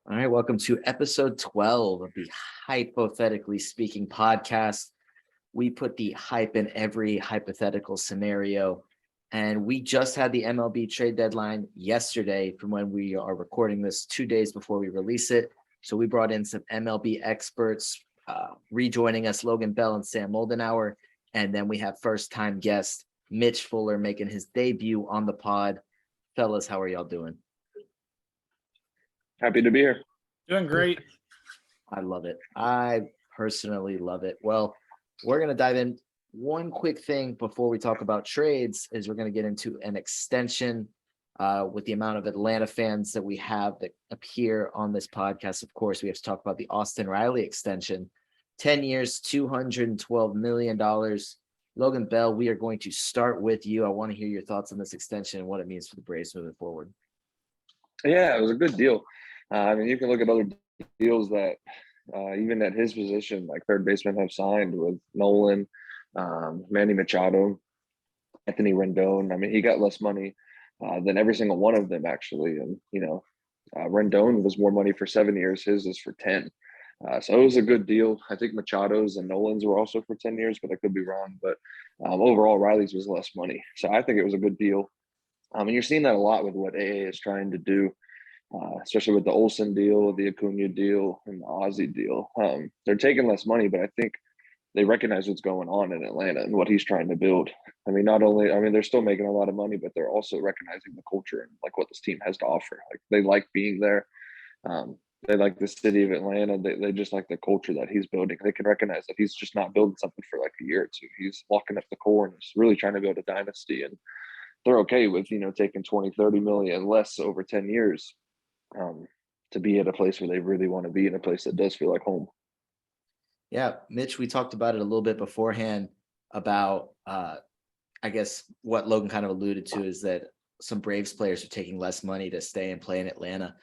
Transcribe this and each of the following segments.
All right, welcome to episode 12 of the Hypothetically Speaking podcast. We put the hype in every hypothetical scenario, and we just had the MLB trade deadline yesterday from when we are recording this 2 days before we release it. So we brought in some MLB experts, rejoining us, Logan Bell and Sam Moldenhauer, and then we have first-time guest Mitch Fuller making his debut on the pod. Fellas, how are y'all doing? Happy to be here. Doing great. I love it. I personally love it. Well, we're going to dive in. One quick thing before we talk about trades is we're going to get into an extension with the amount of Atlanta fans that we have that appear on this podcast. Of course, we have to talk about the Austin Riley extension. 10 years, $212 million. Logan Bell, we are going to start with you. I want to hear your thoughts on this extension and what it means for the Braves moving forward. Yeah, it was a good deal. I mean, you can look at other deals that even at his position, like third baseman, have signed with Nolan, Manny Machado, Anthony Rendon. I mean, he got less money than every single one of them, actually. And, Rendon was more money for 7 years. His is for 10. So it was a good deal. I think Machado's and Nolan's were also for 10 years, but I could be wrong. But overall, Riley's was less money. So I think it was a good deal. And you're seeing that a lot with what AA is trying to do. Especially with the Olsen deal, the Acuna deal, and the Ozzie deal. They're taking less money, but I think they recognize what's going on in Atlanta and what he's trying to build. I mean, they're still making a lot of money, but they're also recognizing the culture and like what this team has to offer. Like they like being there. They like the city of Atlanta. They just like the culture that he's building. They can recognize that he's just not building something for like a year or two. He's locking up the core and he's really trying to build a dynasty. And they're okay with, taking 20, 30 million less over 10 years. To be at a place where they really want to be, in a place that does feel like home. Yeah, Mitch, we talked about it a little bit beforehand about, I guess what Logan kind of alluded to is that some Braves players are taking less money to stay and play in Atlanta.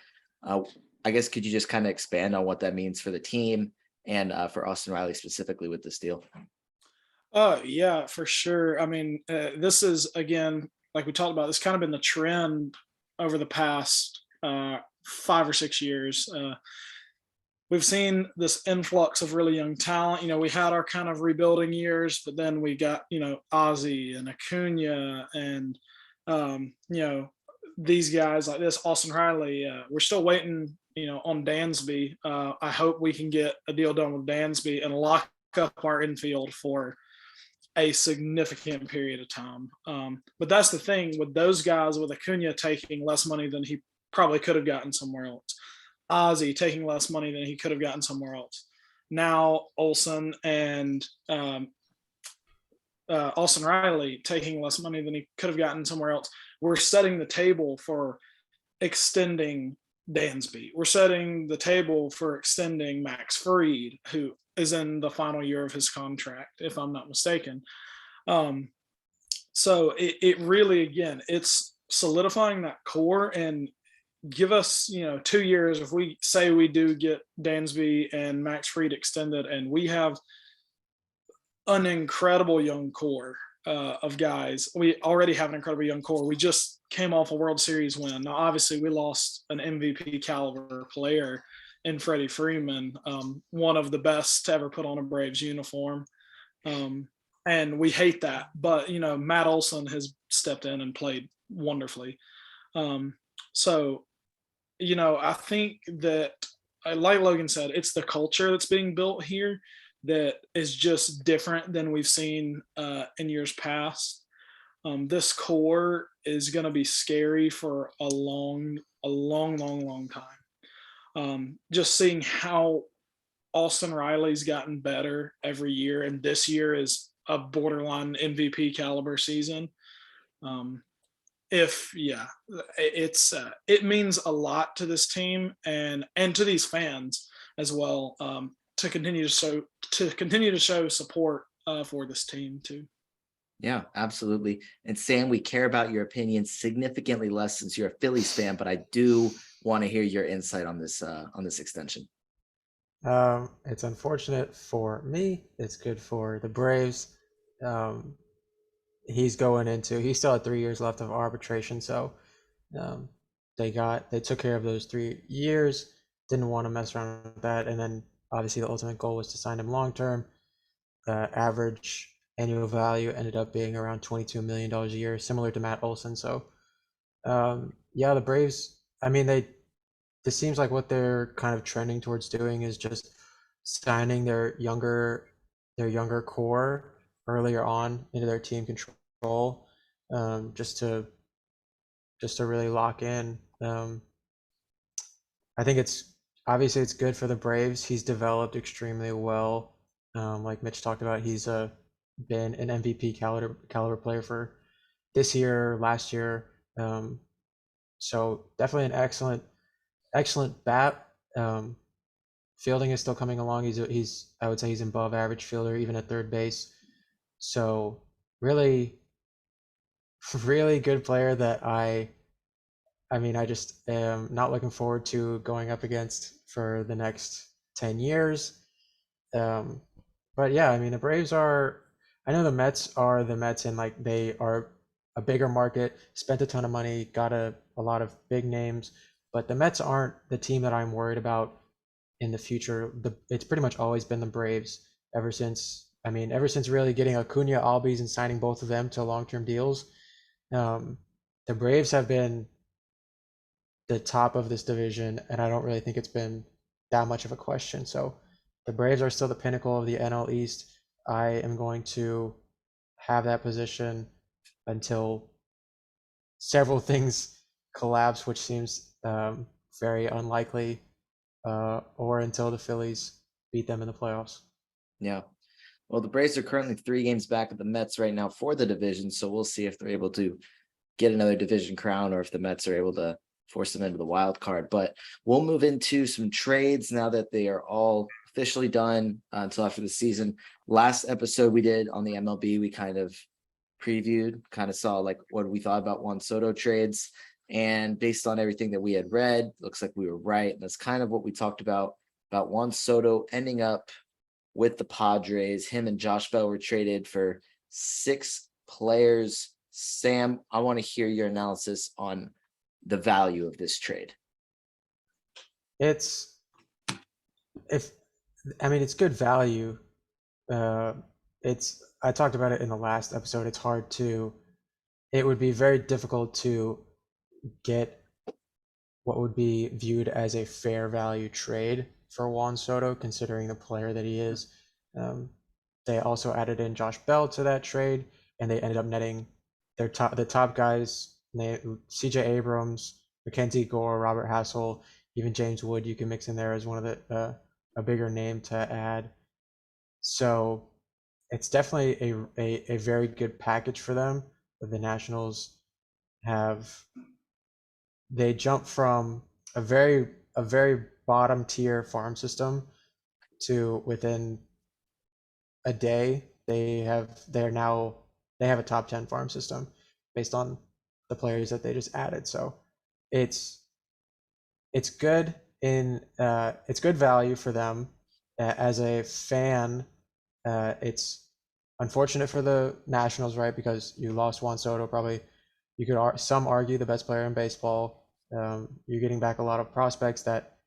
I guess could you just kind of expand on what that means for the team and for Austin Riley specifically with this deal? Yeah, for sure. I mean, this is, again, like we talked about, this kind of been the trend over the past 5 or 6 years. We've seen this influx of really young talent. We had our kind of rebuilding years, but then we got, Ozzie and Acuna and, these guys like this, Austin Riley. We're still waiting, on Dansby. I hope we can get a deal done with Dansby and lock up our infield for a significant period of time. But that's the thing with those guys, with Acuna taking less money than he probably could have gotten somewhere else. Ozzie taking less money than he could have gotten somewhere else. Now Olsen and Austin Riley taking less money than he could have gotten somewhere else. We're setting the table for extending Dansby. We're setting the table for extending Max Fried, who is in the final year of his contract, if I'm not mistaken. So it really, again, it's solidifying that core and give us, 2 years. If we say we do get Dansby and Max Fried extended, and we have an incredible young core of guys. We already have an incredible young core. We just came off a World Series win. Now, obviously, we lost an MVP caliber player in Freddie Freeman, one of the best to ever put on a Braves uniform. And we hate that. But, Matt Olson has stepped in and played wonderfully. So, I think that, like Logan said, it's the culture that's being built here that is just different than we've seen in years past. This core is going to be scary for a long time. Just seeing how Austin Riley's gotten better every year, and this year is a borderline MVP caliber season. It means a lot to this team and to these fans as well, to continue to show support for this team too. Yeah, absolutely. And Sam, we care about your opinion significantly less since you're a Phillies fan, but I do want to hear your insight on this extension. It's unfortunate for me. It's good for the Braves. He still had 3 years left of arbitration, so they took care of those 3 years. didn't want to mess around with that. And then obviously the ultimate goal was to sign him long term. Average annual value ended up being around $22 million a year, similar to Matt Olson. So yeah, the Braves, I mean, this seems like what they're kind of trending towards doing is just signing their younger core earlier on into their team control, just to really lock in. I think it's obviously it's good for the Braves. He's developed extremely well. Like Mitch talked about, he's been an MVP caliber player for this year, last year. So definitely an excellent bat. Fielding is still coming along. He's I would say he's above average fielder even at third base. So really really good player that I mean I just am not looking forward to going up against for the next 10 years. But yeah, I mean the Braves are, I know the Mets are the Mets and like they are a bigger market, spent a ton of money, got a lot of big names, but the Mets aren't the team that I'm worried about in the future. It's pretty much always been the Braves ever since. I mean, ever since really getting Acuna, Albies, and signing both of them to long-term deals. The Braves have been the top of this division, and I don't really think it's been that much of a question. So the Braves are still the pinnacle of the NL East. I am going to have that position until several things collapse, which seems very unlikely, or until the Phillies beat them in the playoffs. Yeah. Well, the Braves are currently 3 games back of the Mets right now for the division. So we'll see if they're able to get another division crown or if the Mets are able to force them into the wild card. But we'll move into some trades now that they are all officially done until after the season. Last episode we did on the MLB, we kind of previewed, kind of saw like what we thought about Juan Soto trades. And based on everything that we had read, looks like we were right. And that's kind of what we talked about Juan Soto ending up with the Padres. Him and Josh Bell were traded for 6 players. Sam, I want to hear your analysis on the value of this trade. It's good value. I talked about it in the last episode. It would be very difficult to get what would be viewed as a fair value trade for Juan Soto, considering the player that he is. They also added in Josh Bell to that trade, and they ended up netting the top guys, CJ Abrams, Mackenzie Gore, Robert Hassel, even James Wood you can mix in there as one of a bigger name to add. So it's definitely a very good package for them. The Nationals they jump from a very bottom tier farm system to within a day they have a top 10 farm system based on the players that they just added. So it's good it's good value for them. As a fan, it's unfortunate for the Nationals, right? Because you lost Juan Soto, probably you could some argue the best player in baseball. You're getting back a lot of prospects that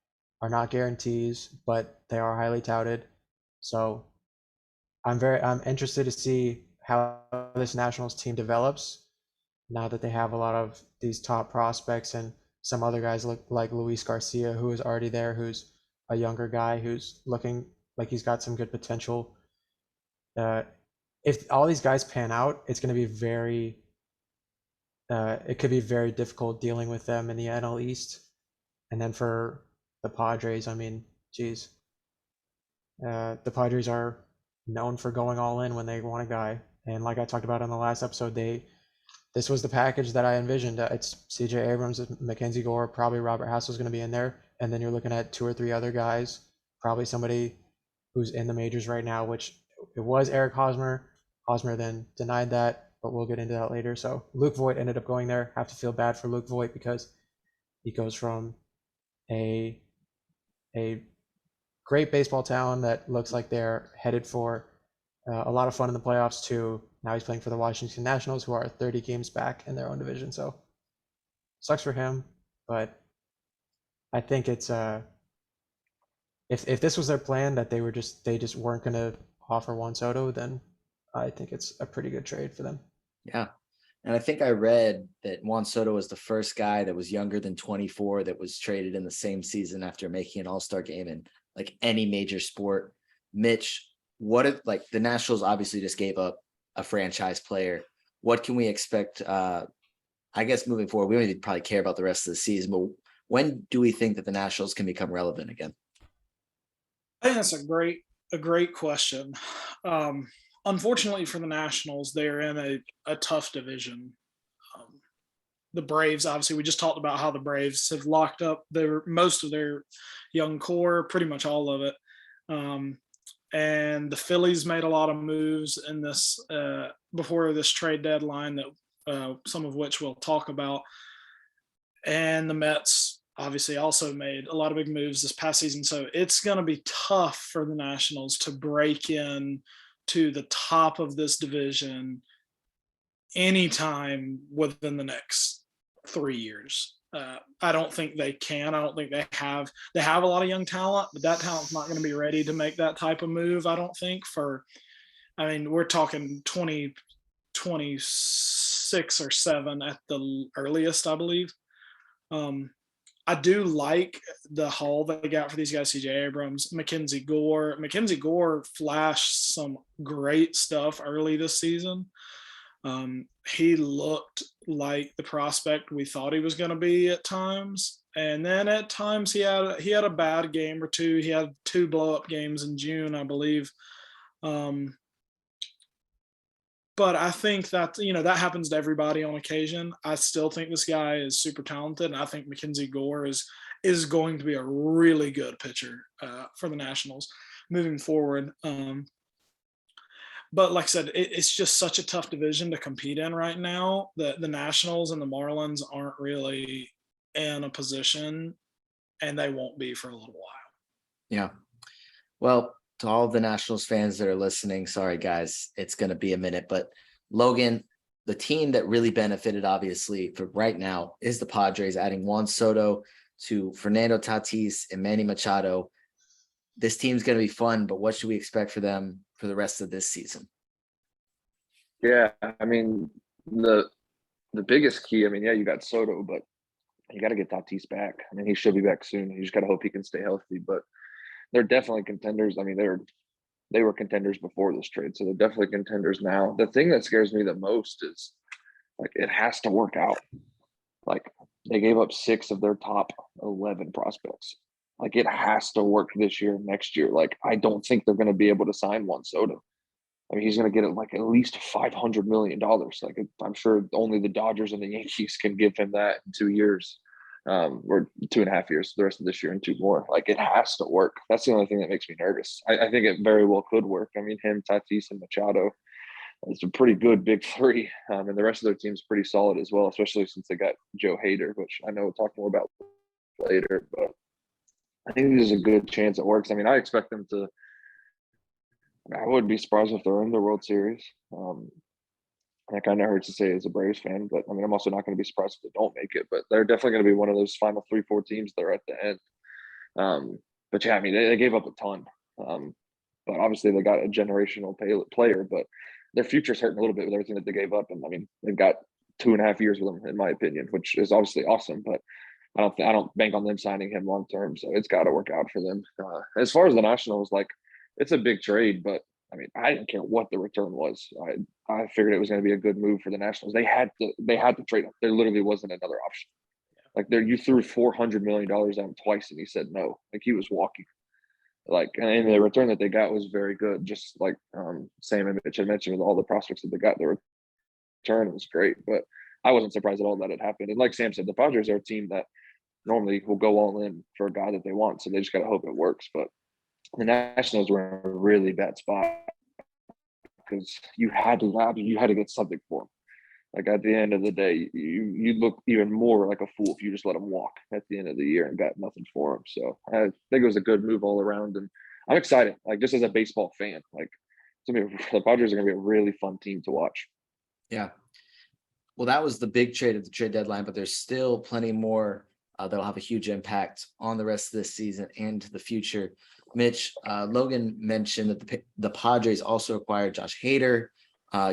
are not guarantees, but they are highly touted. So I'm interested to see how this Nationals team develops now that they have a lot of these top prospects and some other guys like Luis Garcia, who is already there, who's a younger guy who's looking like he's got some good potential. If all these guys pan out, it's going to be it could be very difficult dealing with them in the NL East. And then for the Padres, I mean, geez, the Padres are known for going all in when they want a guy. And like I talked about in the last episode, this was the package that I envisioned. It's CJ Abrams, Mackenzie Gore, probably Robert Hassel is going to be in there. And then you're looking at 2 or 3 other guys, probably somebody who's in the majors right now, which it was Eric Hosmer. Hosmer then denied that, but we'll get into that later. So Luke Voit ended up going there. Have to feel bad for Luke Voit because he goes from a great baseball talent that looks like they're headed for a lot of fun in the playoffs to now he's playing for the Washington Nationals, who are 30 games back in their own division. So sucks for him, but I think it's if this was their plan that they just weren't going to offer Juan Soto, then I think it's a pretty good trade for them. Yeah. And I think I read that Juan Soto was the first guy that was younger than 24 that was traded in the same season after making an all-star game in like any major sport. Mitch, what if like the Nationals obviously just gave up a franchise player? What can we expect? I guess moving forward, we don't even probably care about the rest of the season, but when do we think that the Nationals can become relevant again? I think that's a great question. Unfortunately for the Nationals, they're in a tough division. The Braves, obviously, we just talked about how the Braves have locked up most of their young core, pretty much all of it. And the Phillies made a lot of moves in this before this trade deadline that some of which we'll talk about. And the Mets obviously also made a lot of big moves this past season. So it's going to be tough for the Nationals to break in to the top of this division anytime within the next 3 years. I don't think they can. I don't think they have a lot of young talent, but that talent's not going to be ready to make that type of move. I don't think we're talking 2026 or 7 at the earliest, I believe. I do like the haul they got for these guys, CJ Abrams, Mackenzie Gore. Mackenzie Gore flashed some great stuff early this season. He looked like the prospect we thought he was going to be at times. And then at times he had a bad game or two. He had 2 blow-up games in June, I believe. But I think that, that happens to everybody on occasion. I still think this guy is super talented, and I think Mackenzie Gore is going to be a really good pitcher for the Nationals moving forward. But like I said, it's just such a tough division to compete in right now that the Nationals and the Marlins aren't really in a position, and they won't be for a little while. Yeah. Well, to all of the Nationals fans that are listening, sorry guys, it's going to be a minute, but Logan, the team that really benefited obviously for right now is the Padres, adding Juan Soto to Fernando Tatis and Manny Machado. This team's going to be fun, but what should we expect for them for the rest of this season? Yeah, I mean, the biggest key, you got Soto, but you got to get Tatis back. He should be back soon. You just got to hope he can stay healthy, but they're definitely contenders. They were contenders before this trade, so they're definitely contenders now. The thing that scares me the most is it has to work out. They gave up 6 of their top 11 prospects. It has to work this year, next year. I don't think they're going to be able to sign Juan Soto. He's going to get at least $500 million. I'm sure only the Dodgers and the Yankees can give him that in 2 years. Or 2.5 years, the rest of this year and 2 more. It has to work. That's the only thing that makes me nervous. I think it very well could work. Him, Tatis, and Machado, it's a pretty good big 3. And the rest of their team's pretty solid as well, especially since they got Joe Hader, which I know we'll talk more about later. But I think there's a good chance it works. I expect them to. I wouldn't be surprised if they're in the World Series. That kind of hurts to say as a Braves fan, but I'm also not going to be surprised if they don't make it. But they're definitely going to be one of those final 3-4 teams that are at the end. But yeah, they gave up a ton. But obviously they got a generational player, but their future's hurting a little bit with everything that they gave up. And they've got 2.5 years with him, in my opinion, which is obviously awesome. But I don't bank on them signing him long term, so it's got to work out for them. As far as the Nationals, it's a big trade, but I didn't care what the return was. I figured it was going to be a good move for the Nationals. They had to trade him. There literally wasn't another option. You threw $400 million at him twice, and he said no. He was walking. And the return that they got was very good. Just like Sam and Mitch had mentioned, with all the prospects that they got, the return was great. But I wasn't surprised at all that it happened. And like Sam said, the Padres are a team that normally will go all in for a guy that they want, so they just got to hope it works. But the Nationals were in a really bad spot because you had to get something for him. At the end of the day, you look even more like a fool if you just let him walk at the end of the year and got nothing for him. So I think it was a good move all around, and I'm excited. Just as a baseball fan, the Padres are going to be a really fun team to watch. Yeah. Well, that was the big trade of the trade deadline, but there's still plenty more that'll have a huge impact on the rest of this season and to the future. Mitch, Logan mentioned that the Padres also acquired Josh Hader,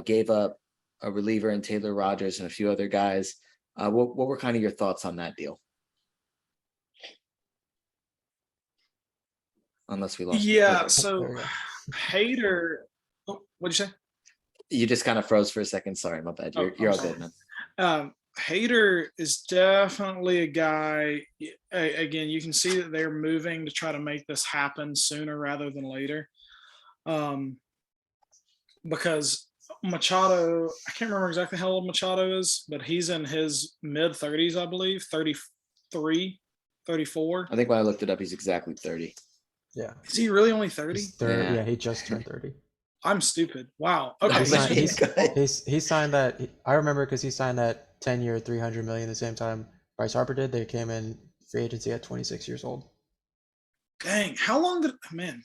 gave up a reliever in Taylor Rogers and a few other guys. What were kind of your thoughts on that deal? Unless we lost. Yeah, so Hader, what'd you say? You just kind of froze for a second. Sorry, my bad. You're all good, man. Hader is definitely a guy. Again, you can see that they're moving to try to make this happen sooner rather than later. Because Machado, I can't remember exactly how old Machado is, but he's in his mid-30s, I believe, 33, 34. I think when I looked it up, he's exactly 30. Yeah. Is he really only 30? Yeah, he just turned 30. I'm stupid. Wow. Okay. He signed that. I remember because he signed that 10-year, $300 million the same time Bryce Harper did. They came in free agency at 26 years old. Dang. How long did man?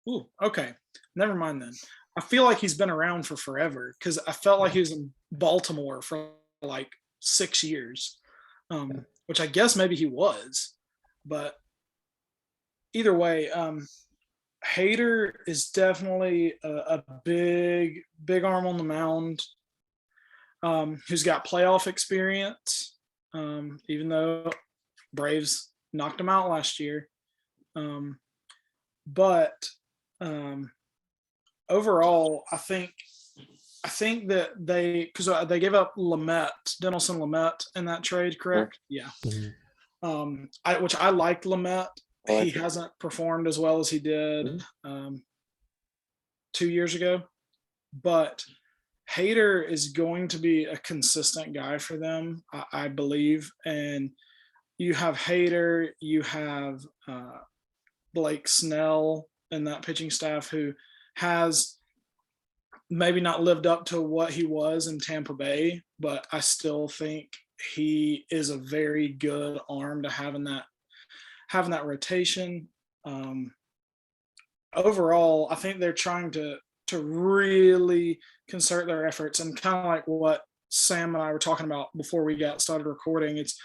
Ooh. Okay. Never mind then. I feel like he's been around for forever because I felt like he was in Baltimore for like 6 years, which I guess maybe he was, but either way, Hader is definitely a big arm on the mound, who's got playoff experience, even though Braves knocked him out last year. But overall, I think that because they gave up Dinelson Lamet in that trade, correct? Yeah. Mm-hmm. Which I liked Lamet. He hasn't performed as well as he did 2 years ago, but Hader is going to be a consistent guy for them, I believe. And you have Hader, you have Blake Snell and that pitching staff who has maybe not lived up to what he was in Tampa Bay, but I still think he is a very good arm to have in that rotation. Overall, I think they're trying to really concert their efforts, and kind of like what Sam and I were talking about before we got started recording. It's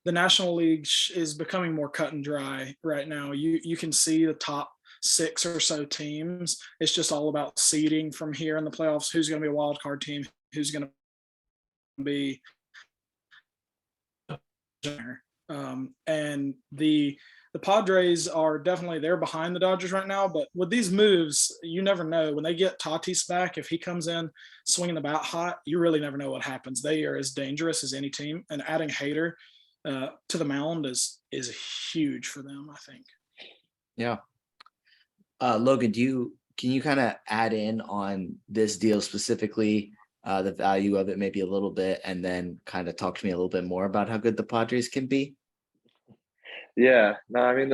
the National League is becoming more cut and dry right now. You can see the top 6 or so teams. It's just all about seeding from here in the playoffs. Who's going to be a wild card team? Who's going to be and the Padres are definitely, they're behind the Dodgers right now, but with these moves, you never know. When they get Tatis back, if he comes in swinging the bat hot, you really never know what happens. They are as dangerous as any team, and adding Hader to the mound is huge for them, I think. Yeah. Logan, can you kind of add in on this deal specifically, the value of it maybe a little bit, and then kind of talk to me a little bit more about how good the Padres can be? Yeah, no, I mean,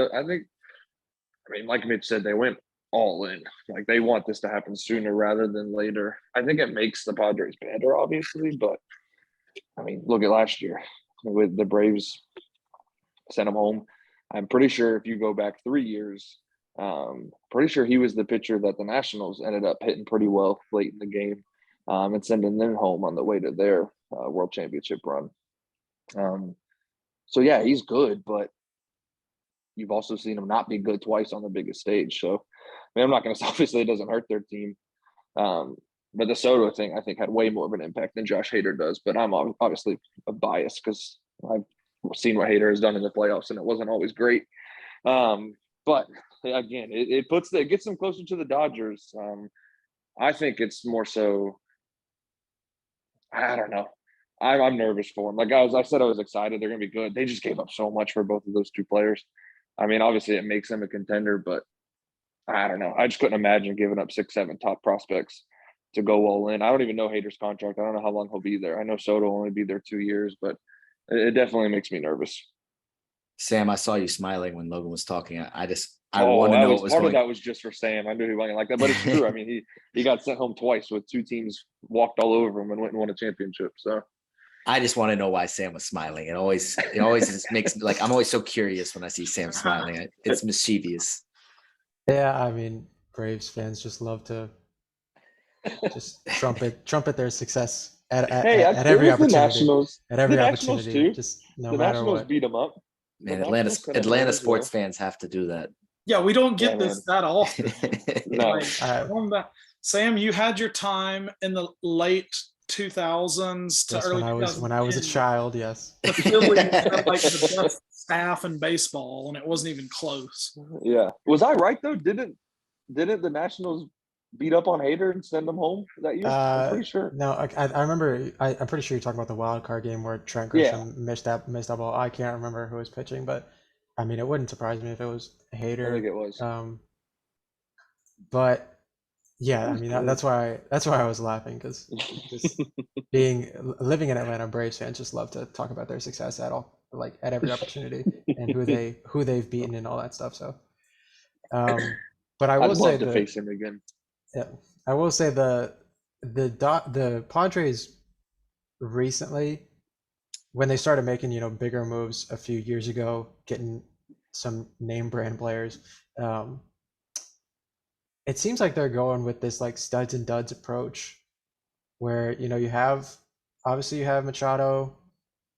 like Mitch said, they went all in. Like, they want this to happen sooner rather than later. I think it makes the Padres better, obviously, but I mean, look at last year with the Braves sent him home. I'm pretty sure if you go back 3 years, pretty sure he was the pitcher that the Nationals ended up hitting pretty well late in the game, and sending them home on the way to their World Championship run. So yeah, he's good, but you've also seen him not be good twice on the biggest stage. So, I mean, I'm not going to say obviously it doesn't hurt their team. But the Soto thing, I think, had way more of an impact than Josh Hader does. But I'm obviously a bias because I've seen what Hader has done in the playoffs, and it wasn't always great. But again, it gets them closer to the Dodgers. I think it's more so, I don't know. I'm nervous for them. Like I said, I was excited. They're going to be good. They just gave up so much for both of those two players. I mean, obviously it makes them a contender, but I don't know. I just couldn't imagine giving up 6, 7 top prospects to go all in. I don't even know Hader's contract. I don't know how long he'll be there. I know Soto will only be there 2 years, but it definitely makes me nervous. Sam, I saw you smiling when Logan was talking. I want to know what was part going. Of that was just for Sam. I knew he wasn't like that, but it's true. I mean, he got sent home twice with 2 teams walked all over him and went and won a championship. So I just want to know why Sam was smiling. It always just makes me, like, I'm always so curious when I see Sam smiling. It's mischievous. Yeah, I mean, Braves fans just love to just trumpet their success at every opportunity. Nationals, at every the opportunity. Nationals too. Just no the matter Nationals what. beat them up. Man, The Atlanta Nationals sent 'em Atlanta home as sports well. fans have to do that. Yeah, we don't get Yeah, this that often. No. Like, going back- Sam, you had your time in the late 2000s to Yes, early when I was a 2010s. child, yes. The Phillies had like the best staff in baseball, and it wasn't even close. Yeah. Was I right though? Didn't the Nationals beat up on Hader and send them home that year? I'm pretty sure. No, I remember. I'm pretty sure you're talking about the wild card game where Trent Yeah. Grisham missed that ball. I can't remember who was pitching, but I mean, it wouldn't surprise me if it was I Hader. think it was. But yeah, That I was mean good. that's why I was laughing, because just living in Atlanta, Braves fans just love to talk about their success at all, like at every opportunity, and who they've beaten and all that stuff. So, but I will I'd say love to face him again. yeah, I will say the Padres recently, when they started making bigger moves a few years ago, getting some name brand players, it seems like they're going with this like studs and duds approach, where you have Machado,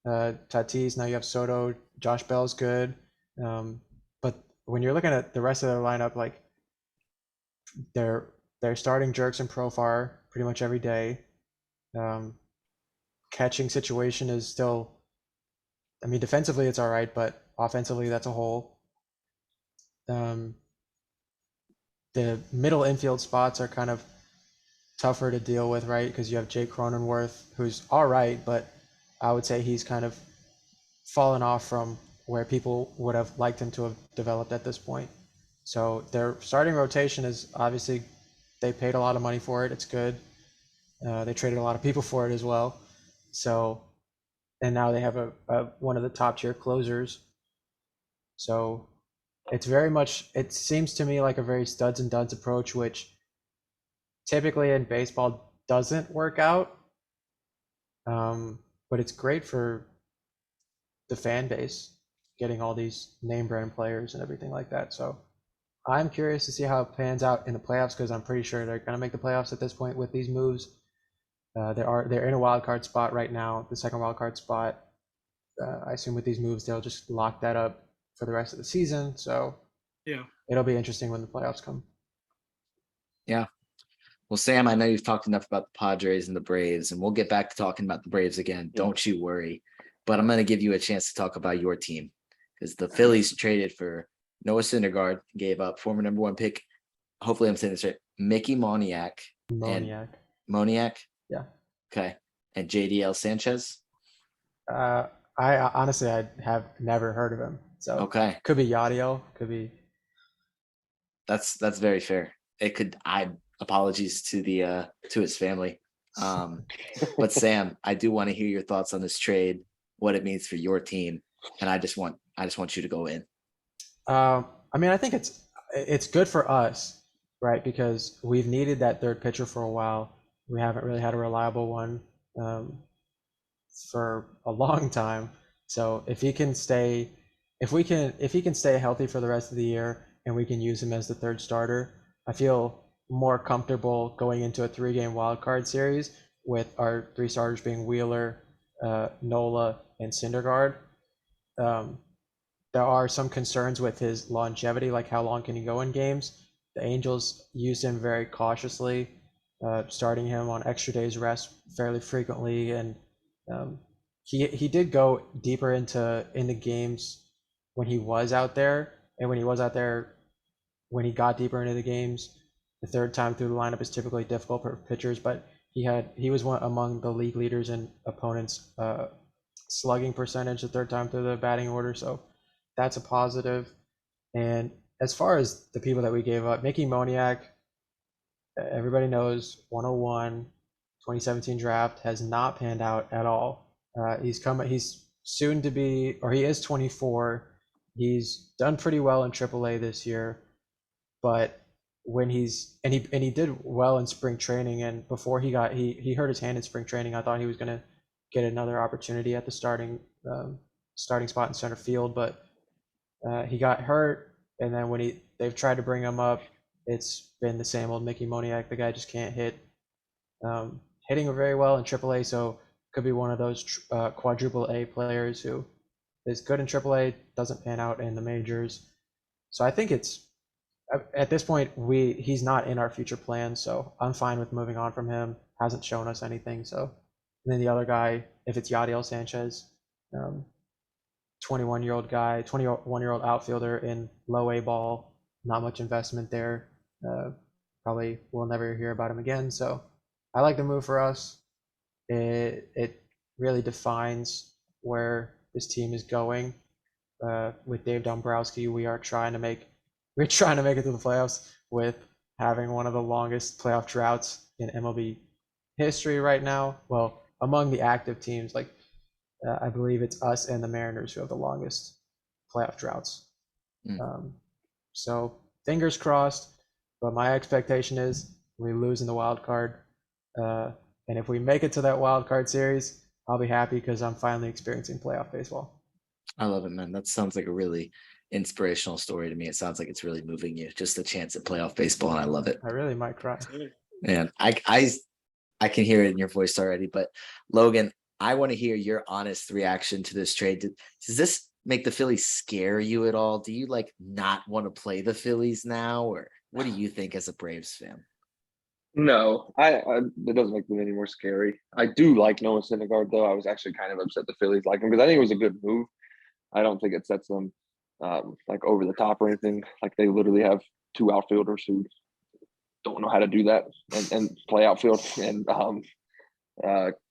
Tatis, now you have Soto, Josh Bell's good, but when you're looking at the rest of their lineup, like they're starting Jerks and Profar pretty much every day. Catching situation is still, I mean, defensively it's all right, but offensively that's a hole. The middle infield spots are kind of tougher to deal with, right? Because you have Jake Cronenworth, who's all right, but I would say he's kind of fallen off from where people would have liked him to have developed at this point. So their starting rotation is obviously, they paid a lot of money for it. It's good. They traded a lot of people for it as well. So, and now they have a one of the top tier closers. So it's very much, it seems to me like a very studs and duds approach, which typically in baseball doesn't work out. But it's great for the fan base, getting all these name brand players and everything like that. So I'm curious to see how it pans out in the playoffs, because I'm pretty sure they're going to make the playoffs at this point with these moves. They're in a wild card spot right now, the second wild card spot. I assume with these moves they'll just lock that up for the rest of the season. So Yeah, it'll be interesting when the playoffs come. Yeah. Well, Sam, I know you've talked enough about the Padres and the Braves, and we'll get back to talking about the Braves again. Don't you worry. But I'm going to give you a chance to talk about your team, because the Phillies traded for Noah Syndergaard, gave up former number one pick. Hopefully I'm saying this right. Mickey Moniak. Moniak? Yeah. Okay. And JDL Sanchez? I honestly, I have never heard of him. So okay. Could be Yadiel, could be. That's very fair. It could, apologies to his family. But Sam, I do want to hear your thoughts on this trade, what it means for your team, and I just want you to go in. I mean, I think it's good for us, right? Because we've needed that third pitcher for a while. We haven't really had a reliable one for a long time. So if he can stay healthy for the rest of the year, and we can use him as the third starter, I feel more comfortable going into a 3-game wild card series with our 3 starters being Wheeler, Nola, and Syndergaard. There are some concerns with his longevity, like how long can he go in games. The Angels used him very cautiously, starting him on extra days rest fairly frequently, and he did go deeper into games when he was out there, and when he got deeper into the games, the third time through the lineup is typically difficult for pitchers, but he was one among the league leaders in opponents' slugging percentage the third time through the batting order, so that's a positive. And as far as the people that we gave up, Mickey Moniak, everybody knows 101, 2017 draft, has not panned out at all. He's soon to be, or he is 24. He's done pretty well in AAA this year, but when he did well in spring training, and before he hurt his hand in spring training, I thought he was going to get another opportunity at the starting spot in center field, but he got hurt, and then when they've tried to bring him up, it's been the same old Mickey Moniak. The guy just can't hit. Hitting very well in AAA, so could be one of those quadruple A players who is good in AAA, doesn't pan out in the majors. So I think it's at this point he's not in our future plans. So I'm fine with moving on from him. Hasn't shown us anything. So and then the other guy, if it's Yadiel Sanchez, 21-year-old guy, 21-year-old outfielder in low A ball, not much investment there. Probably we'll never hear about him again. So I like the move for us. It really defines where this team is going. With Dave Dombrowski, we're trying to make it to the playoffs with having one of the longest playoff droughts in MLB history right now. Well, among the active teams, like I believe it's us and the Mariners who have the longest playoff droughts. So fingers crossed. But my expectation is we lose in the wild card. And if we make it to that wild card series, I'll be happy because I'm finally experiencing playoff baseball. I love it, man. That sounds like a really inspirational story to me. It sounds like it's really moving you. Just a chance at playoff baseball, and I love it. I really might cry. Man, I can hear it in your voice already. But Logan, I want to hear your honest reaction to this trade. Does this make the Phillies scare you at all? Do you like not want to play the Phillies now, or what do you think as a Braves fan? No, it doesn't make them any more scary. I do like Noah Syndergaard, though. I was actually kind of upset the Phillies like him because I think it was a good move. I don't think it sets them like over the top or anything. Like they literally have two outfielders who don't know how to do that and play outfield, and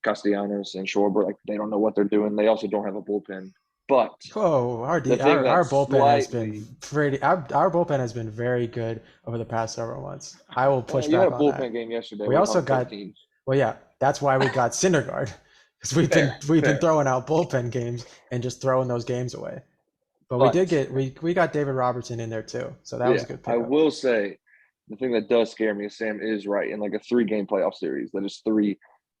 Castellanos and Schwarber, like they don't know what they're doing. They also don't have a bullpen. But whoa, our bullpen has been pretty. Our bullpen has been very good over the past several months. I will push back on that. You had a bullpen game yesterday. We also got 15. Well, yeah, that's why we got Syndergaard because we've been throwing out bullpen games and just throwing those games away. But we got David Robertson in there too, so that was a good pickup. I will say the thing that does scare me is Sam is right in like a 3-game playoff series. That is 3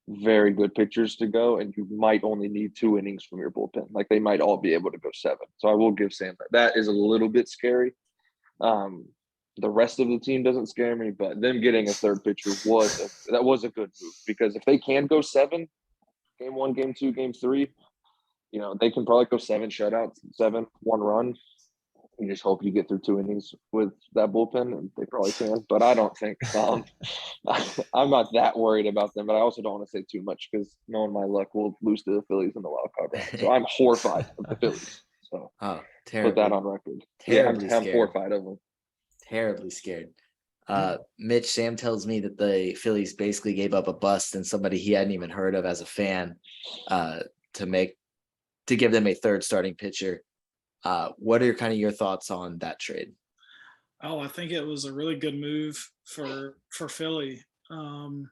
very good pitchers to go, and you might only need 2 innings from your bullpen. Like they might all be able to go 7. So I will give Sam that. That is a little bit scary. The rest of the team doesn't scare me, but them getting a third pitcher was a good move because if they can go 7, game 1, game 2, game 3, you know, they can probably go 7 shutouts, 7, 1 run. You just hope you get through 2 innings with that bullpen, and they probably can. But I don't think I'm not that worried about them. But I also don't want to say too much because knowing my luck, we'll lose to the Phillies in the wild card round. So I'm horrified of the Phillies. So put that on record. I'm horrified of them. Terribly scared. Mitch, Sam tells me that the Phillies basically gave up a bust and somebody he hadn't even heard of as a fan to give them a third starting pitcher. What are kind of your thoughts on that trade? Oh, I think it was a really good move for Philly. Noah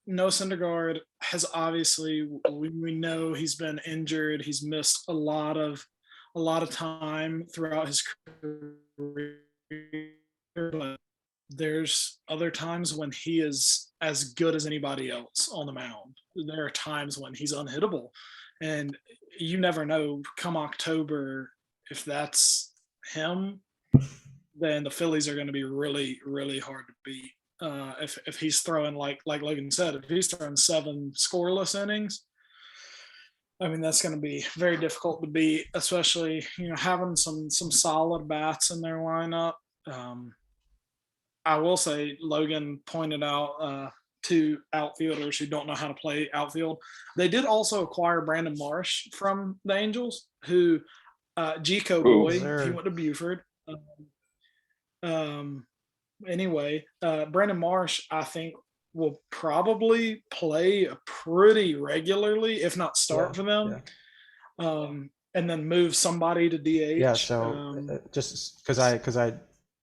Syndergaard has obviously we know he's been injured. He's missed a lot of time throughout his career. But there's other times when he is as good as anybody else on the mound. There are times when he's unhittable. And you never know, come October, if that's him, then the Phillies are going to be really, really hard to beat. If he's throwing, like Logan said, if he's throwing 7 scoreless innings, I mean, that's going to be very difficult to beat, especially, you know, having some solid bats in their lineup. I will say Logan pointed out 2 outfielders who don't know how to play outfield. They did also acquire Brandon Marsh from the Angels, who Gico boy, he went to Buford. Anyway, Brandon Marsh, I think, will probably play pretty regularly, if not start for them, and then move somebody to DH. Yeah, so just because I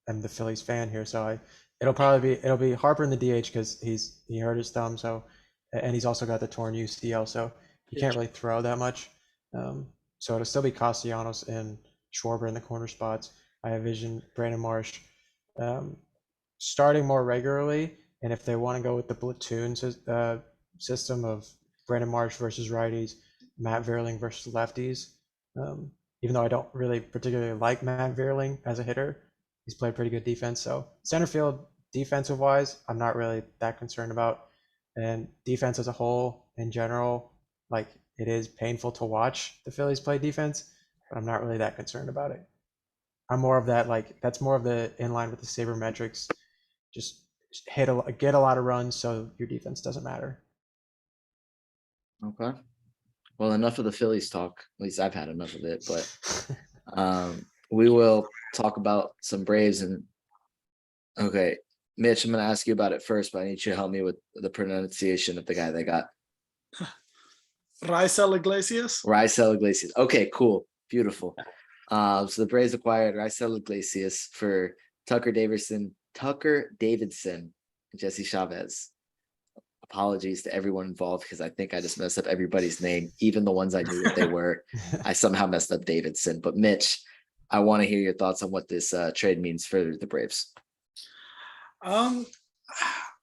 am the Phillies fan here, so it'll be Harper in the DH because he hurt his thumb, so and he's also got the torn UCL, so he can't really throw that much. So it'll still be Castellanos and Schwarber in the corner spots. I envision Brandon Marsh starting more regularly, and if they want to go with the platoon system of Brandon Marsh versus righties, Matt Vierling versus lefties, even though I don't really particularly like Matt Vierling as a hitter, he's played pretty good defense. So center field defensive wise, I'm not really that concerned about. And defense as a whole in general, like It is painful to watch the Phillies play defense, but I'm not really that concerned about it. I'm more of that, like, that's more of the in line with the sabermetrics. Just get a lot of runs so your defense doesn't matter. Okay. Well, enough of the Phillies talk. At least I've had enough of it. But we will talk about some Braves. And okay, Mitch, I'm going to ask you about it first, but I need you to help me with the pronunciation of the guy they got. Raisel Iglesias. Raisel Iglesias. Okay, cool. Beautiful. So the Braves acquired Raisel Iglesias for Tucker Davidson, and Jesse Chavez. Apologies to everyone involved because I think I just messed up everybody's name, even the ones I knew what they were. I somehow messed up Davidson. But Mitch, I want to hear your thoughts on what this trade means for the Braves.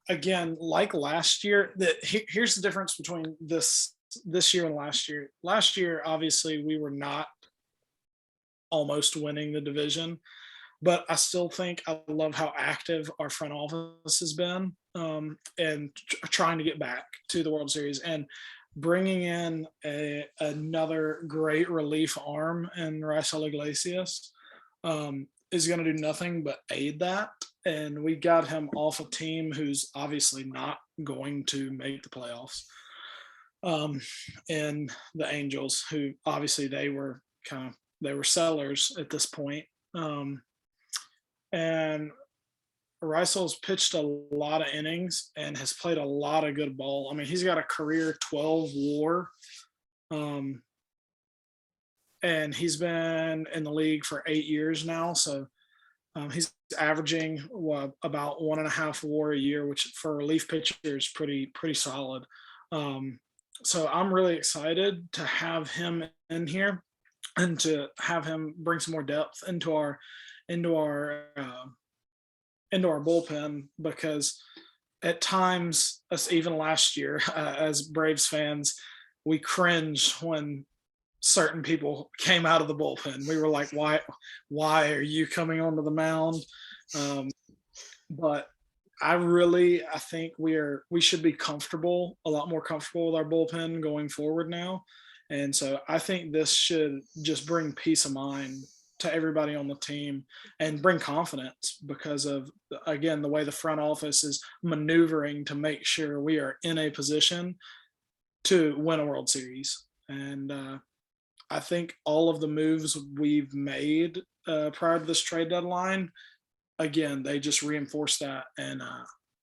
Again, like last year, here's the difference between this year and last year. Last year, obviously, we were not almost winning the division, but I still think I love how active our front office has been, and trying to get back to the World Series and bringing in another great relief arm in Raisel Iglesias is going to do nothing but aid that. And we got him off a team who's obviously not going to make the playoffs. And the Angels, who obviously they were sellers at this point. And Reisel's pitched a lot of innings and has played a lot of good ball. I mean, he's got a career 12 WAR. And he's been in the league for 8 years now. So he's averaging about 1.5 WAR a year, which for a relief pitcher is pretty solid. So I'm really excited to have him in here and to have him bring some more depth into our bullpen, because at times, us even last year, as Braves fans, we cringed when certain people came out of the bullpen. We were like, why are you coming onto the mound? But I think we should be a lot more comfortable with our bullpen going forward now. And so I think this should just bring peace of mind to everybody on the team and bring confidence because of, again, the way the front office is maneuvering to make sure we are in a position to win a World Series. And I think all of the moves we've made prior to this trade deadline, again, they just reinforce that. And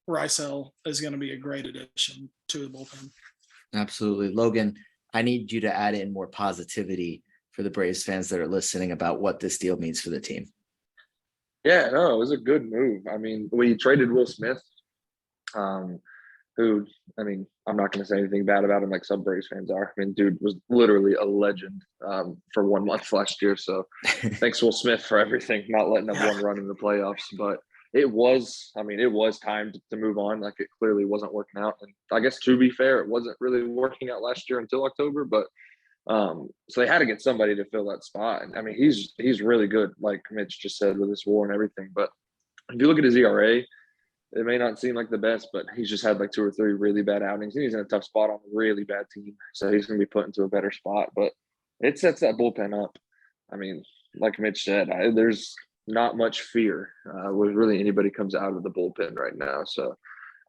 Raisel is going to be a great addition to the bullpen. Absolutely. Logan, I need you to add in more positivity for the Braves fans that are listening about what this deal means for the team. Yeah, no, it was a good move. I mean, we traded Will Smith, who, I mean, I'm not going to say anything bad about him like some Braves fans are. I mean, dude was literally a legend for 1 month last year. So thanks, Will Smith, for everything, not letting up one run in the playoffs. But it was time to move on. Like, it clearly wasn't working out. And I guess, to be fair, it wasn't really working out last year until October. But so they had to get somebody to fill that spot. And I mean, he's really good, like Mitch just said, with his WAR and everything. But if you look at his ERA, it may not seem like the best, but he's just had like 2 or 3 really bad outings. And he's in a tough spot on a really bad team. So he's going to be put into a better spot. But it sets that bullpen up. I mean, like Mitch said, there's not much fear when really anybody comes out of the bullpen right now. So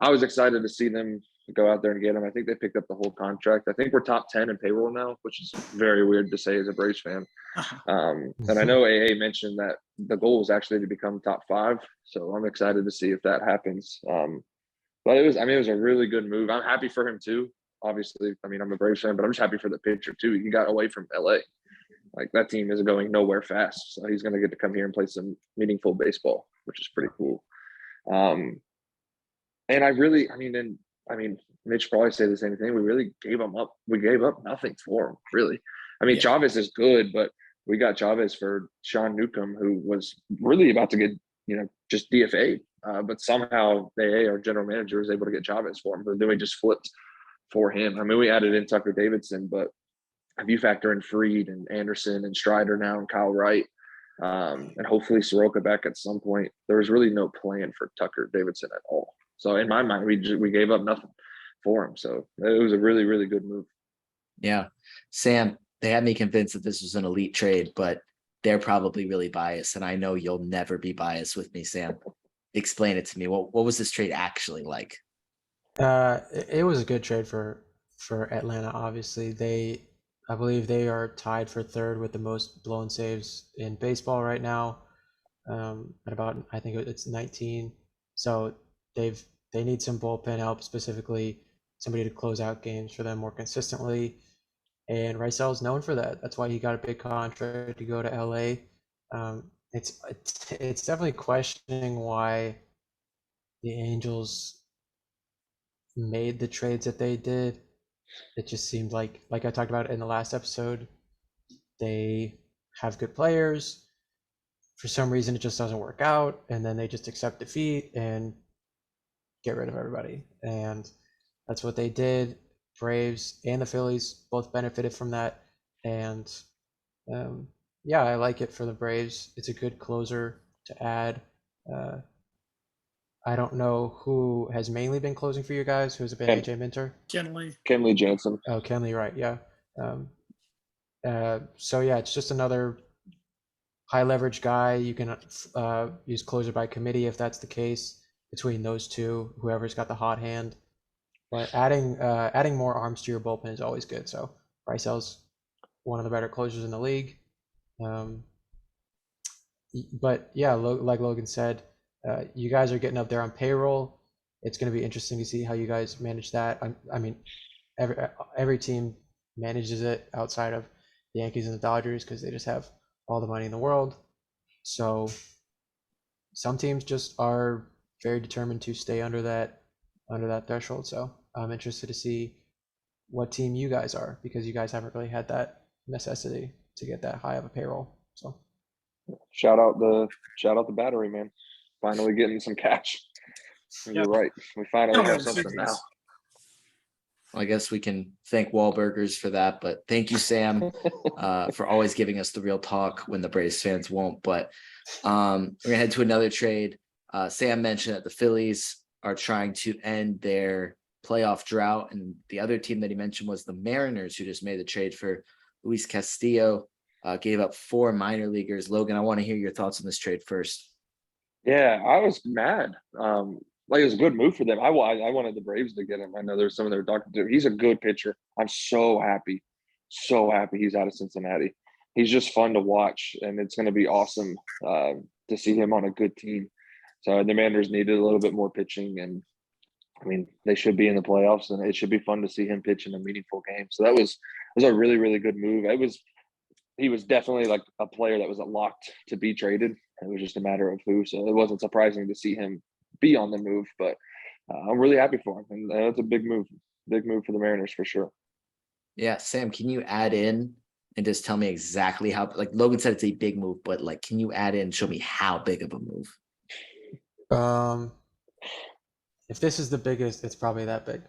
I was excited to see them go out there and get him. I think they picked up the whole contract. I think we're top 10 in payroll now, which is very weird to say as a Braves fan. And I know AA mentioned that the goal is actually to become top 5. So I'm excited to see if that happens. But it was a really good move. I'm happy for him too. Obviously, I mean, I'm a Braves fan, but I'm just happy for the pitcher too. He got away from LA. Like, that team is going nowhere fast. So he's going to get to come here and play some meaningful baseball, which is pretty cool. And Mitch probably say the same thing. We really gave him up. We gave up nothing for him, really. I mean, Chavez is good, but we got Chavez for Sean Newcomb, who was really about to get, just DFA'd. But somehow our general manager, was able to get Chavez for him. But then we just flipped for him. I mean, we added in Tucker Davidson, but if you factor in Fried and Anderson and Strider now and Kyle Wright, and hopefully Soroka back at some point, there was really no plan for Tucker Davidson at all. So in my mind, we gave up nothing for him. So it was a really, really good move. Yeah. Sam, they had me convinced that this was an elite trade, but they're probably really biased. And I know you'll never be biased with me, Sam. Explain it to me. What was this trade actually like? It was a good trade for Atlanta. Obviously, I believe they are tied for third with the most blown saves in baseball right now. At about, I think it's 19. So they've they need some bullpen help, specifically somebody to close out games for them more consistently. And Reisel's known for that. That's why he got a big contract to go to LA. It's definitely questioning why the Angels made the trades that they did. It just seemed like I talked about in the last episode, they have good players. For some reason, it just doesn't work out, and then they just accept defeat and get rid of everybody. And that's what they did. Braves and the Phillies both benefited from that. And yeah, I like it for the Braves. It's a good closer to add. Uh, I don't know who has mainly been closing for you guys. Who's it been? AJ Minter? Kenley. Kenley Jansen. Oh, Kenley, right? Yeah. Um, so yeah, it's just another high leverage guy. You can use closer by committee if that's the case between those two, whoever's got the hot hand. But adding more arms to your bullpen is always good. So Reisel's one of the better closers in the league. But yeah, like Logan said, you guys are getting up there on payroll. It's going to be interesting to see how you guys manage that. I mean, every team manages it outside of the Yankees and the Dodgers because they just have all the money in the world. So some teams just are very determined to stay under that threshold. So I'm interested to see what team you guys are, because you guys haven't really had that necessity to get that high of a payroll. So Shout out the battery, man. Finally getting some cash. You're right. We finally have something now. Well, I guess we can thank Wahlburgers for that, but thank you, Sam, for always giving us the real talk when the Braves fans won't. But we're gonna head to another trade. Sam mentioned that the Phillies are trying to end their playoff drought, and the other team that he mentioned was the Mariners, who just made the trade for Luis Castillo. Gave up 4 minor leaguers. Logan, I want to hear your thoughts on this trade first. Yeah, I was mad. Like it was a good move for them. I wanted the Braves to get him. I know there's some of their talking to. He's a good pitcher. I'm so happy he's out of Cincinnati. He's just fun to watch, and it's going to be awesome to see him on a good team. So the Mariners needed a little bit more pitching, and I mean they should be in the playoffs, and it should be fun to see him pitch in a meaningful game. So that was a really, really good move. He was definitely like a player that was locked to be traded. It was just a matter of who. So it wasn't surprising to see him be on the move, but I'm really happy for him. And that's a big move for the Mariners for sure. Yeah, Sam, can you add in and just tell me exactly how, like Logan said, it's a big move, but like, can you add in and show me how big of a move? If this is the biggest, it's probably that big.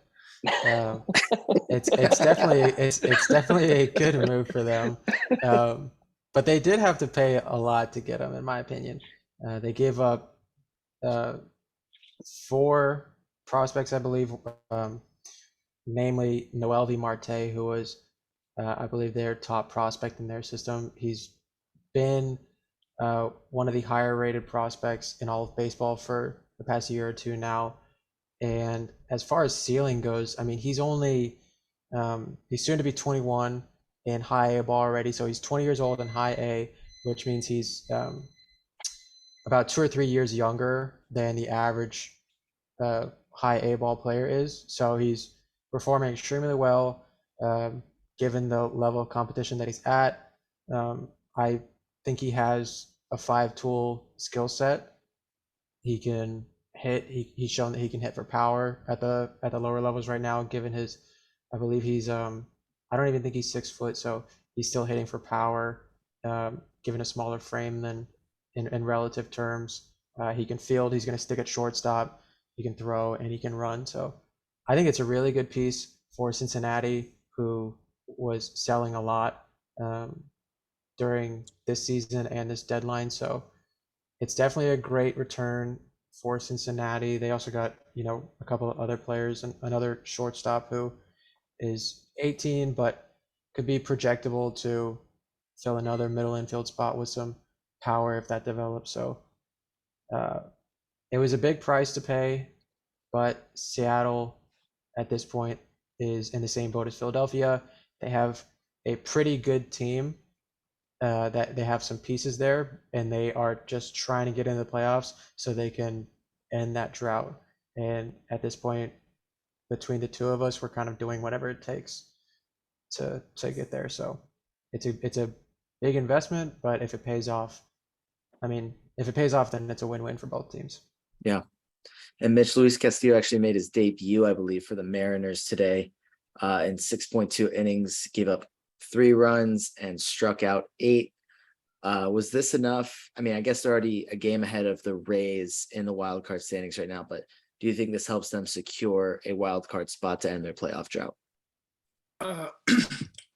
It's definitely a good move for them, but they did have to pay a lot to get him, in my opinion. They gave up 4 prospects, I believe, namely Noelvi Marte, who was, I believe, their top prospect in their system. He's been one of the higher rated prospects in all of baseball for the past year or two now. And as far as ceiling goes, I mean, he's soon to be 21 in high A ball already. So he's 20 years old in high A, which means he's about 2 or 3 years younger than the average high A ball player is. So he's performing extremely well, given the level of competition that he's at. I think he has a 5-tool skill set. He can hit. He's shown that he can hit for power at the lower levels right now. Given his, I believe he's I don't even think he's 6 foot, so he's still hitting for power. Given a smaller frame than in relative terms, he can field. He's going to stick at shortstop. He can throw and he can run. So I think it's a really good piece for Cincinnati, who was selling a lot during this season and this deadline. So it's definitely a great return for Cincinnati. They also got, a couple of other players, and another shortstop who is 18, but could be projectable to fill another middle infield spot with some power if that develops. So it was a big price to pay, but Seattle at this point is in the same boat as Philadelphia. They have a pretty good team. That they have some pieces there, and they are just trying to get into the playoffs so they can end that drought. And at this point, between the two of us, we're kind of doing whatever it takes to get there. So it's a big investment, but if it pays off, I mean, if it pays off, then it's a win-win for both teams. Yeah. And Mitch Luis Castillo actually made his debut, I believe, for the Mariners today in 6.2 innings, gave up 3 runs and struck out 8. Was this enough? I mean, I guess they're already a game ahead of the Rays in the wild card standings right now, but do you think this helps them secure a wild card spot to end their playoff drought?